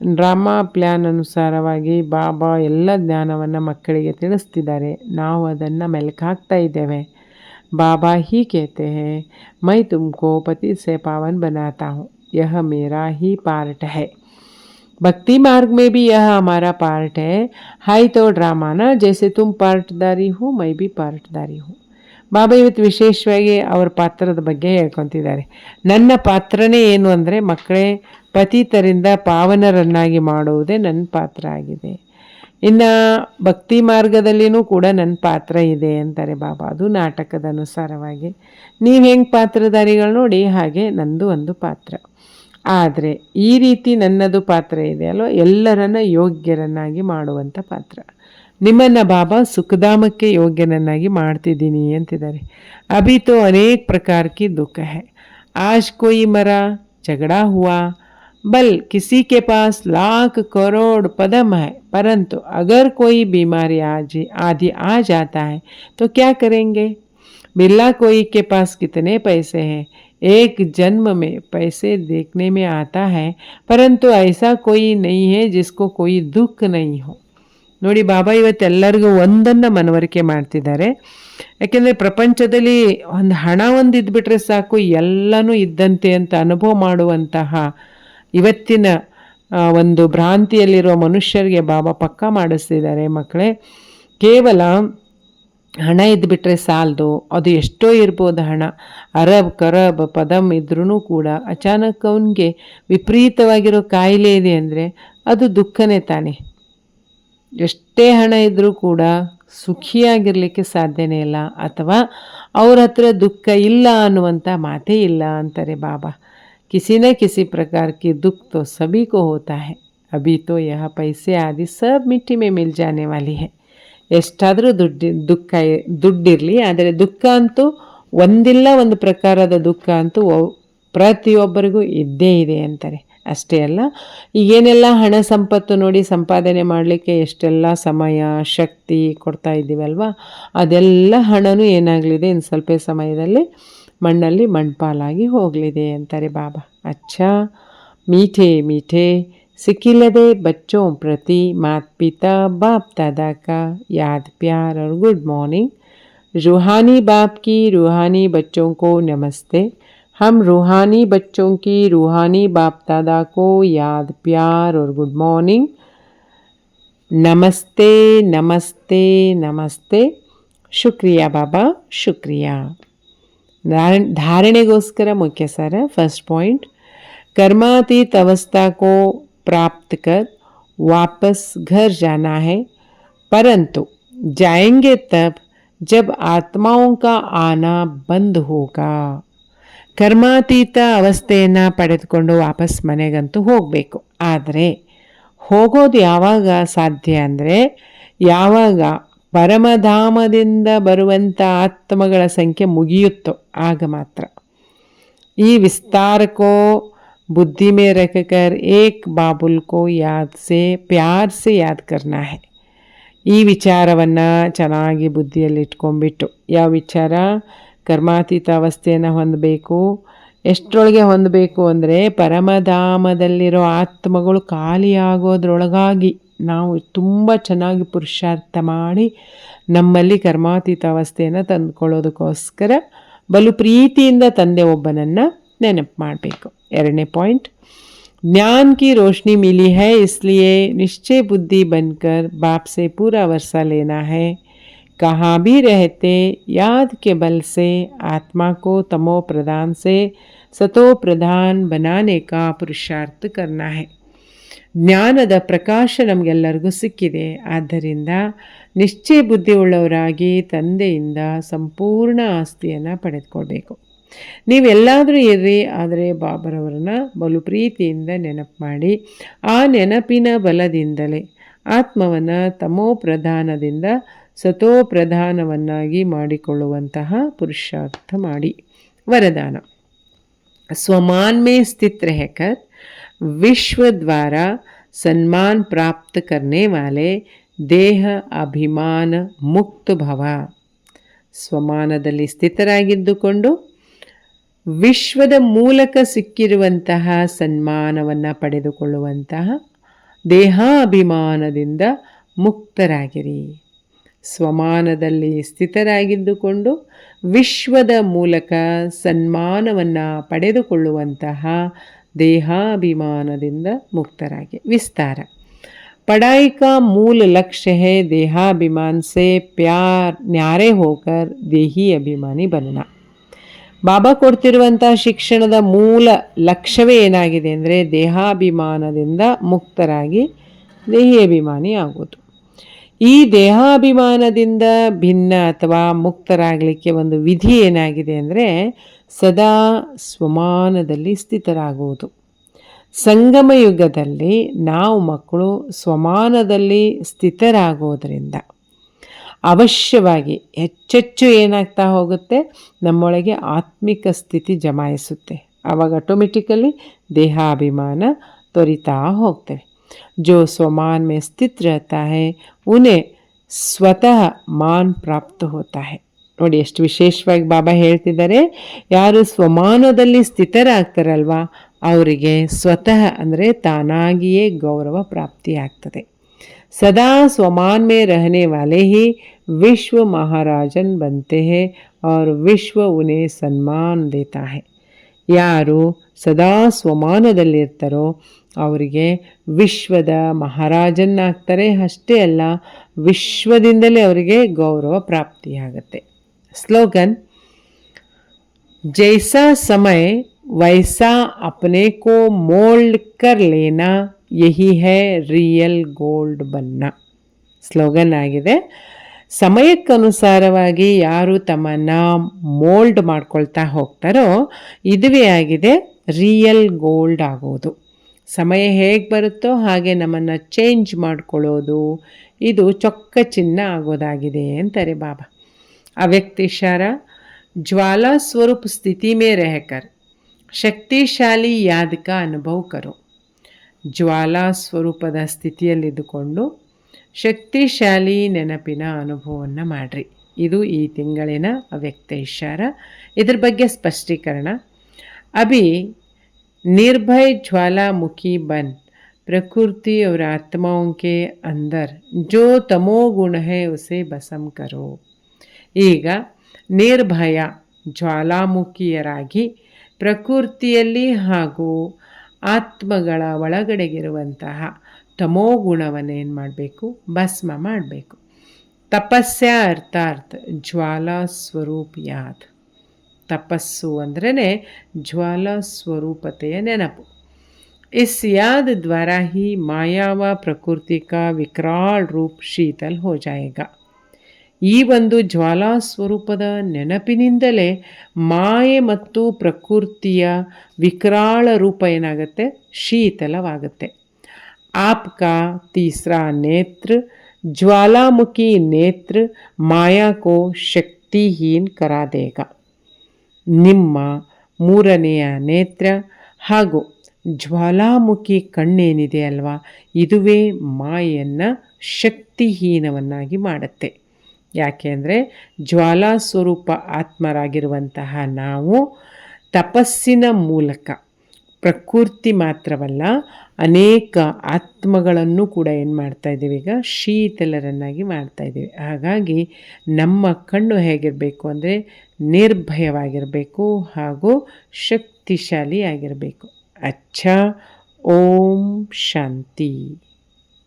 ಡ್ರಾಮಾ ಪ್ಲ್ಯಾನ್ ಅನುಸಾರವಾಗಿ ಬಾಬಾ ಎಲ್ಲ ಜ್ಞಾನವನ್ನು ಮಕ್ಕಳಿಗೆ ತಿಳಿಸ್ತಿದ್ದಾರೆ. ನಾವು ಅದನ್ನು ಮೆಲುಕು ಹಾಕ್ತಾ ಇದ್ದೇವೆ. बाबा ही कहते हैं मैं तुमको पति से पावन बनाता हूँ, यह मेरा ही पार्ट है. भक्ति मार्ग में भी यह हमारा पार्ट है तो ड्रामा ना, जैसे तुम ಪಾರ್ಟ್ದಾರಿ ಹೋ ಮೈ ಬಿ ಪಾರ್ಟ್ದಾರಿ ಹೋ. ಬಾಬಾ ಇವತ್ತು ವಿಶೇಷವಾಗಿ ಅವರ ಪಾತ್ರದ ಬಗ್ಗೆ ಹೇಳ್ಕೊತಿದ್ದಾರೆ. ನನ್ನ ಪಾತ್ರನೇ ಏನು ಅಂದರೆ ಮಕ್ಕಳೇ, ಪತಿತರಿಂದ ಪಾವನರನ್ನಾಗಿ ಮಾಡುವುದೇ ನನ್ನ ಪಾತ್ರ ಆಗಿದೆ. ಇನ್ನು ಭಕ್ತಿ ಮಾರ್ಗದಲ್ಲಿನೂ ಕೂಡ ನನ್ನ ಪಾತ್ರ ಇದೆ ಅಂತಾರೆ ಬಾಬಾ. ಅದು ನಾಟಕದ ಅನುಸಾರವಾಗಿ ನೀವು ಹೆಂಗೆ ಪಾತ್ರಧಾರಿಗಳು ನೋಡಿ, ಹಾಗೆ ನಂದು ಒಂದು ಪಾತ್ರ. ಆದರೆ ಈ ರೀತಿ ನನ್ನದು ಪಾತ್ರ ಇದೆ ಅಲ್ವ, ಎಲ್ಲರನ್ನ ಯೋಗ್ಯರನ್ನಾಗಿ ಮಾಡುವಂಥ ಪಾತ್ರ. ನಿಮ್ಮನ್ನು ಬಾಬಾ ಸುಖಧಾಮಕ್ಕೆ ಯೋಗ್ಯನನ್ನಾಗಿ ಮಾಡ್ತಿದ್ದೀನಿ ಅಂತಿದ್ದಾರೆ. ಅಭಿ ತೋ ಅನೇಕ ಪ್ರಕಾರ ಕಿ ದುಃಖ ಹೈ. ಆಜ್ ಕೋಯಿ ಮರ झगड़ा हुआ, बल किसी के पास लाख करोड़ पदम है, परंतु अगर कोई बीमारी आदि आ जाता है तो क्या करेंगे? बिरला कोई के पास कितने पैसे हैं, एक जन्म में पैसे देखने में आता है, परंतु ऐसा कोई नहीं है जिसको कोई दुख नहीं हो. ನೋಡಿ, ಬಾಬಾ ಇವತ್ತೆಲ್ಲರಿಗೂ ಒಂದನ್ನು ಮನವರಿಕೆ ಮಾಡ್ತಿದ್ದಾರೆ. ಯಾಕೆಂದರೆ ಪ್ರಪಂಚದಲ್ಲಿ ಒಂದು ಹಣ ಒಂದು ಇದ್ಬಿಟ್ರೆ ಸಾಕು, ಎಲ್ಲನೂ ಇದ್ದಂತೆ ಅಂತ ಅನುಭವ ಮಾಡುವಂತಹ ಇವತ್ತಿನ ಒಂದು ಭ್ರಾಂತಿಯಲ್ಲಿರುವ ಮನುಷ್ಯರಿಗೆ ಬಾಬಾ ಪಕ್ಕಾ ಮಾಡಿಸ್ತಿದ್ದಾರೆ. ಮಕ್ಕಳೇ, ಕೇವಲ ಹಣ ಇದ್ಬಿಟ್ರೆ ಸಾಲದು, ಅದು ಎಷ್ಟೋ ಇರ್ಬೋದು ಹಣ, ಅರಬ್ ಕರಬ್ ಪದಮ್ ಇದ್ರೂ ಕೂಡ ಅಚಾನಕ್ ಅವನಿಗೆ ವಿಪರೀತವಾಗಿರೋ ಕಾಯಿಲೆ ಇದೆ ಅಂದರೆ ಅದು ದುಃಖನೇ ತಾನೆ. ಎಷ್ಟೇ ಹಣ ಇದ್ದರೂ ಕೂಡ ಸುಖಿಯಾಗಿರಲಿಕ್ಕೆ ಸಾಧ್ಯನೇ ಇಲ್ಲ, ಅಥವಾ ಅವ್ರ ಹತ್ರ ದುಃಖ ಇಲ್ಲ ಅನ್ನುವಂಥ ಮಾತೇ ಇಲ್ಲ ಅಂತಾರೆ ಬಾಬಾ. किसी न किसी प्रकार की दुख तो सभी को होता है. अभी तो यह पैसे आदि सब मिट्टी में मिल जाने वाली है. ಎಷ್ಟಾದರೂ ದುಡ್ಡಿರಲಿ, ಆದರೆ ದುಃಖ ಅಂತೂ ಒಂದಿಲ್ಲ ಒಂದು ಪ್ರಕಾರದ ದುಃಖ ಅಂತೂ ಪ್ರತಿಯೊಬ್ಬರಿಗೂ ಇದ್ದೇ ಇದೆ ಅಂತಾರೆ. ಅಷ್ಟೇ ಅಲ್ಲ, ಈಗೇನೆಲ್ಲ ಹಣ ಸಂಪತ್ತು ನೋಡಿ ಸಂಪಾದನೆ ಮಾಡಲಿಕ್ಕೆ ಎಷ್ಟೆಲ್ಲ ಸಮಯ ಶಕ್ತಿ ಕೊಡ್ತಾ ಇದ್ದೀವಲ್ವ, ಅದೆಲ್ಲ ಹಣನೂ ಏನಾಗಲಿದೆ ಇನ್ನು ಸ್ವಲ್ಪ ಸಮಯದಲ್ಲಿ ಮಣ್ಣಲ್ಲಿ ಮಣ್ಪಾಲಾಗಿ ಹೋಗಲಿದೆ ಅಂತಾರೆ ಬಾಬಾ. ಅಚ್ಚಾ ಮೀಠೆ ಮೀಠೆ सिकिलदे बच्चों प्रति माता पिता बाप दादा का याद प्यार और गुड मॉर्निंग. रूहानी बाप की रूहानी बच्चों को नमस्ते. हम रूहानी बच्चों की रूहानी बाप दादा को याद प्यार और गुड मॉर्निंग. नमस्ते नमस्ते नमस्ते. शुक्रिया बाबा, शुक्रिया. धारणेಗೋಸ್ಕರ मुख्य सार. फर्स्ट पॉइंट, कर्मातीत अवस्था को प्राप्त कर वापस घर जाना है, परंतु जाएंगे तब जब आत्माओं का आना बंद होगा. ಕರ್ಮಾತೀತ ಅವಸ್ಥೆಯನ್ನು ಪಡೆದುಕೊಂಡು ವಾಪಸ್ ಮನೆಗಂತೂ ಹೋಗಬೇಕು. ಆದರೆ ಹೋಗೋದು ಯಾವಾಗ ಸಾಧ್ಯ ಅಂದರೆ, ಯಾವಾಗ ಪರಮಧಾಮದಿಂದ ಬರುವಂಥ ಆತ್ಮಗಳ ಸಂಖ್ಯೆ ಮುಗಿಯುತ್ತೋ ಆಗ ಮಾತ್ರ. ಈ ವಿಸ್ತಾರಕೋ बुद्धि में रखकर एक बाबुल को याद से प्यार से याद करना है. ಈ ವಿಚಾರವನ್ನು ಚೆನ್ನಾಗಿ ಬುದ್ಧಿಯಲ್ಲಿ ಇಟ್ಕೊಂಡ್ಬಿಟ್ಟು, ಯಾವ ವಿಚಾರ? ಕರ್ಮಾತೀತ ಅವಸ್ಥೆಯನ್ನು ಹೊಂದಬೇಕು. ಎಷ್ಟರೊಳಗೆ ಹೊಂದಬೇಕು ಅಂದರೆ, ಪರಮಧಾಮದಲ್ಲಿರೋ ಆತ್ಮಗಳು ಖಾಲಿಯಾಗೋದ್ರೊಳಗಾಗಿ ನಾವು ತುಂಬ ಚೆನ್ನಾಗಿ ಪುರುಷಾರ್ಥ ಮಾಡಿ ನಮ್ಮಲ್ಲಿ ಕರ್ಮಾತೀತ ಅವಸ್ಥೆಯನ್ನು ತಂದುಕೊಳ್ಳೋದಕ್ಕೋಸ್ಕರ ಬಲು ಪ್ರೀತಿಯಿಂದ ತಂದೆ ಒಬ್ಬನನ್ನು ನೆನಪು ಮಾಡಬೇಕು. ಎರಡನೇ ಪಾಯಿಂಟ್, ज्ञान की रोशनी मिली है, इसलिए निश्चय बुद्धि बनकर बाप से पूरा वर्षा लेना है. कहाँ भी रहते याद के बल से आत्मा को तमो प्रधान से सतो प्रधान बनाने का पुरुषार्थ करना है. ಜ್ಞಾನದ ಪ್ರಕಾಶ ನಮಗೆಲ್ಲರಿಗೂ ಸಿಕ್ಕಿದೆ. ಆದ್ದರಿಂದ ನಿಶ್ಚಯ ಬುದ್ಧಿ ಉಳ್ಳವರಾಗಿ ತಂದೆಯಿಂದ ಸಂಪೂರ್ಣ ಆಸ್ತಿಯನ್ನು ಪಡೆದುಕೊಳ್ಬೇಕು. ನೀವೆಲ್ಲಾದರೂ ಇರ್ರಿ, ಆದರೆ ಬಾಬರವರನ್ನ ಬಲು ಪ್ರೀತಿಯಿಂದ ನೆನಪು ಮಾಡಿ ಆ ನೆನಪಿನ ಬಲದಿಂದಲೇ ಆತ್ಮವನ್ನು ತಮೋ ಪ್ರಧಾನದಿಂದ ಸತೋ ಪ್ರಧಾನವನ್ನಾಗಿ ಮಾಡಿಕೊಳ್ಳುವಂತಹ ಪುರುಷಾರ್ಥ ಮಾಡಿ. ವರದಾನ, स्वमान में स्थित रहकर विश्व द्वारा सम्मान प्राप्त करने वाले देह अभिमान मुक्त भव. ಸ್ವಮಾನದಲ್ಲಿ ಸ್ಥಿತರಾಗಿದ್ದುಕೊಂಡು ವಿಶ್ವದ ಮೂಲಕ ಸಿಕ್ಕಿರುವಂತಹ ಸನ್ಮಾನವನ್ನು ಪಡೆದುಕೊಳ್ಳುವಂತಹ ದೇಹಾಭಿಮಾನದಿಂದ ಮುಕ್ತರಾಗಿರಿ. ಸ್ವಮಾನದಲ್ಲಿ ಸ್ಥಿತರಾಗಿದ್ದುಕೊಂಡು ವಿಶ್ವದ ಮೂಲಕ ಸನ್ಮಾನವನ್ನು ಪಡೆದುಕೊಳ್ಳುವಂತಹ ದೇಹಾಭಿಮಾನದಿಂದ ಮುಕ್ತರಾಗಿ. ವಿಸ್ತಾರ. पढ़ाई का मूल लक्ष्य है देहाभिमान से प्यार न्यारे होकर देही अभिमानी बनना. ಬಾಬಾ ಕೊಡ್ತಿರುವಂಥ ಶಿಕ್ಷಣದ ಮೂಲ ಲಕ್ಷ್ಯವೇ ಏನಾಗಿದೆ ಅಂದರೆ ದೇಹಾಭಿಮಾನದಿಂದ ಮುಕ್ತರಾಗಿ ದೇಹಿ ಅಭಿಮಾನಿ ಆಗೋದು. ಈ ದೇಹಾಭಿಮಾನದಿಂದ ಭಿನ್ನ ಅಥವಾ ಮುಕ್ತರಾಗಲಿಕ್ಕೆ ಒಂದು ವಿಧಿ ಏನಾಗಿದೆ ಅಂದರೆ ಸದಾ ಸ್ವಮಾನದಲ್ಲಿ ಸ್ಥಿತರಾಗುವುದು. ಸಂಗಮ ಯುಗದಲ್ಲಿ ನಾವು ಮಕ್ಕಳು ಸ್ವಮಾನದಲ್ಲಿ ಸ್ಥಿತರಾಗೋದ್ರಿಂದ ಅವಶ್ಯವಾಗಿ ಹೆಚ್ಚೆಚ್ಚು ಏನಾಗ್ತಾ ಹೋಗುತ್ತೆ, ನಮ್ಮೊಳಗೆ ಆತ್ಮಿಕ ಸ್ಥಿತಿ ಜಮಾಯಿಸುತ್ತೆ. ಆವಾಗ ಆಟೋಮೆಟಿಕಲಿ ದೇಹಾಭಿಮಾನ ತೊರಿತಾ ಹೋಗ್ತೇವೆ. जो स्वमान में स्थित रहता है उन्हें स्वतः मान प्राप्त होता है. ನೋಡಿ ಎಷ್ಟು ವಿಶೇಷವಾಗಿ ಬಾಬಾ ಹೇಳ್ತಿದ್ದಾರೆ, ಯಾರು ಸ್ವಮಾನದಲ್ಲಿ ಸ್ಥಿತರಾಗ್ತಾರಲ್ವ ಅವರಿಗೆ ಸ್ವತಃ ಅಂದರೆ ತಾನಾಗಿಯೇ ಗೌರವ ಪ್ರಾಪ್ತಿಯಾಗ್ತದೆ. सदा स्वमान में रहने वाले ही विश्व महाराजन बनते हैं और विश्व उन्हें सम्मान देता है. ಯಾರು ಸದಾ ಸ್ವಮಾನದಲ್ಲಿರ್ತಾರೋ ಅವರಿಗೆ ವಿಶ್ವದ ಮಹಾರಾಜನ್ನಾಗ್ತಾರೆ. ಅಷ್ಟೇ ಅಲ್ಲ, ವಿಶ್ವದಿಂದಲೇ ಅವರಿಗೆ ಗೌರವ ಪ್ರಾಪ್ತಿಯಾಗತ್ತೆ. ಸ್ಲೋಗನ್: ಜೈಸಾ ಸಮಯ ವೈಸಾ ಅಪನೆ ಕೋ ಮೋಲ್ಡ್ ಕರ್ ಲೇನಾ ಯಹಿ ಹೈ ರಿಯಲ್ ಗೋಲ್ಡ್ ಬನ್ನ. ಸ್ಲೋಗನ್ ಆಗಿದೆ. ಸಮಯಕ್ಕನುಸಾರವಾಗಿ ಯಾರು ತಮ್ಮನ್ನು ಮೋಲ್ಡ್ ಮಾಡ್ಕೊಳ್ತಾ ಹೋಗ್ತಾರೋ ಇದುವೇ ಆಗಿದೆ ರಿಯಲ್ ಗೋಲ್ಡ್ ಆಗೋದು. ಸಮಯ ಹೇಗೆ ಬರುತ್ತೋ ಹಾಗೆ ನಮ್ಮನ್ನು ಚೇಂಜ್ ಮಾಡ್ಕೊಳ್ಳೋದು, ಇದು ಚೊಕ್ಕ ಚಿನ್ನ ಆಗೋದಾಗಿದೆ ಅಂತಾರೆ ಬಾಬಾ. ಅವ್ಯಕ್ತ ಇಶಾರ: ಜ್ವಾಲಾ ಸ್ವರೂಪ ಸ್ಥಿತಿ ಮೇ ರಹಕರ್ ಶಕ್ತಿಶಾಲಿ ಯಾದ್ ಕಾ ಅನುಭವ ಕರೋ. ಜ್ವಾಲಾ ಸ್ವರೂಪದ ಸ್ಥಿತಿಯಲ್ಲಿದ್ದುಕೊಂಡು ಶಕ್ತಿಶಾಲಿ ನೆನಪಿನ ಅನುಭವವನ್ನು ಮಾಡಿರಿ. ಇದು ಈ ತಿಂಗಳಿನ ಅವ್ಯಕ್ತ ಇಶಾರ. ಇದ್ರ ಬಗ್ಗೆ ಸ್ಪಷ್ಟೀಕರಣ: ಅಭಿ निर्भय ज्वालामुखी बन प्रकृति और आत्माओं के अंदर जो तमोगुण है उसे भस्म करो. ಈಗ ನಿರ್ಭಯ ಜ್ವಾಲಾಮುಖಿಯರಾಗಿ ಪ್ರಕೃತಿಯಲ್ಲಿ ಹಾಗೂ ಆತ್ಮಗಳ ಒಳಗಡೆಗಿರುವಂತಹ ತಮೋಗುಣವನ್ನೇನು ಮಾಡಬೇಕು, ಭಸ್ಮ ಮಾಡಬೇಕು. ತಪಸ್ಯ ಅರ್ಥಾತ್ ಜ್ವಾಲಾ ಸ್ವರೂಪ ಯಾದ್. ತಪಸ್ಸು ಅಂದ್ರೇ ಜ್ವಾಲಾ ಸ್ವರೂಪತೆಯ ನೆನಪು. इस याद द्वारा ही माया व प्रकृति का विकराल रूप शीतल हो जाएगा. ಈ ಒಂದು ಜ್ವಾಲಾ ಸ್ವರೂಪದ ನೆನಪಿನಿಂದಲೇ ಮಾಯೆ ಮತ್ತು ಪ್ರಕೃತಿಯ ವಿಕರಾಳ ರೂಪ ಏನಾಗುತ್ತೆ, ಶೀತಲವಾಗುತ್ತೆ. आपका तीसरा नेत्र ज्वालामुखी नेत्र माया को शक्तिहीन करा देगा. ನಿಮ್ಮ ಮೂರನೆಯ ನೇತ್ರ ಹಾಗೂ ಜ್ವಾಲಾಮುಖಿ ಕಣ್ಣೇನಿದೆ ಅಲ್ವಾ, ಇದುವೇ ಮಾಯೆಯನ್ನು ಶಕ್ತಿಹೀನವನ್ನಾಗಿ ಮಾಡುತ್ತೆ. ಯಾಕೆ ಅಂದರೆ ಜ್ವಾಲಾ ಸ್ವರೂಪ ಆತ್ಮರಾಗಿರುವಂತಹ ನಾವು ತಪಸ್ಸಿನ ಮೂಲಕ ಪ್ರಕೃತಿ ಮಾತ್ರವಲ್ಲ ಅನೇಕ ಆತ್ಮಗಳನ್ನು ಕೂಡ ಏನು ಮಾಡ್ತಾಯಿದ್ದೀವಿ, ಈಗ ಶೀತಲರನ್ನಾಗಿ ಮಾಡ್ತಾಯಿದ್ದೀವಿ. ಹಾಗಾಗಿ ನಮ್ಮ ಕಣ್ಣು ಹೇಗಿರಬೇಕು ಅಂದರೆ ನಿರ್ಭಯವಾಗಿರಬೇಕು ಹಾಗೂ ಶಕ್ತಿಶಾಲಿಯಾಗಿರಬೇಕು. ಅಚ್ಚಾ. ಓಂ ಶಾಂತಿ.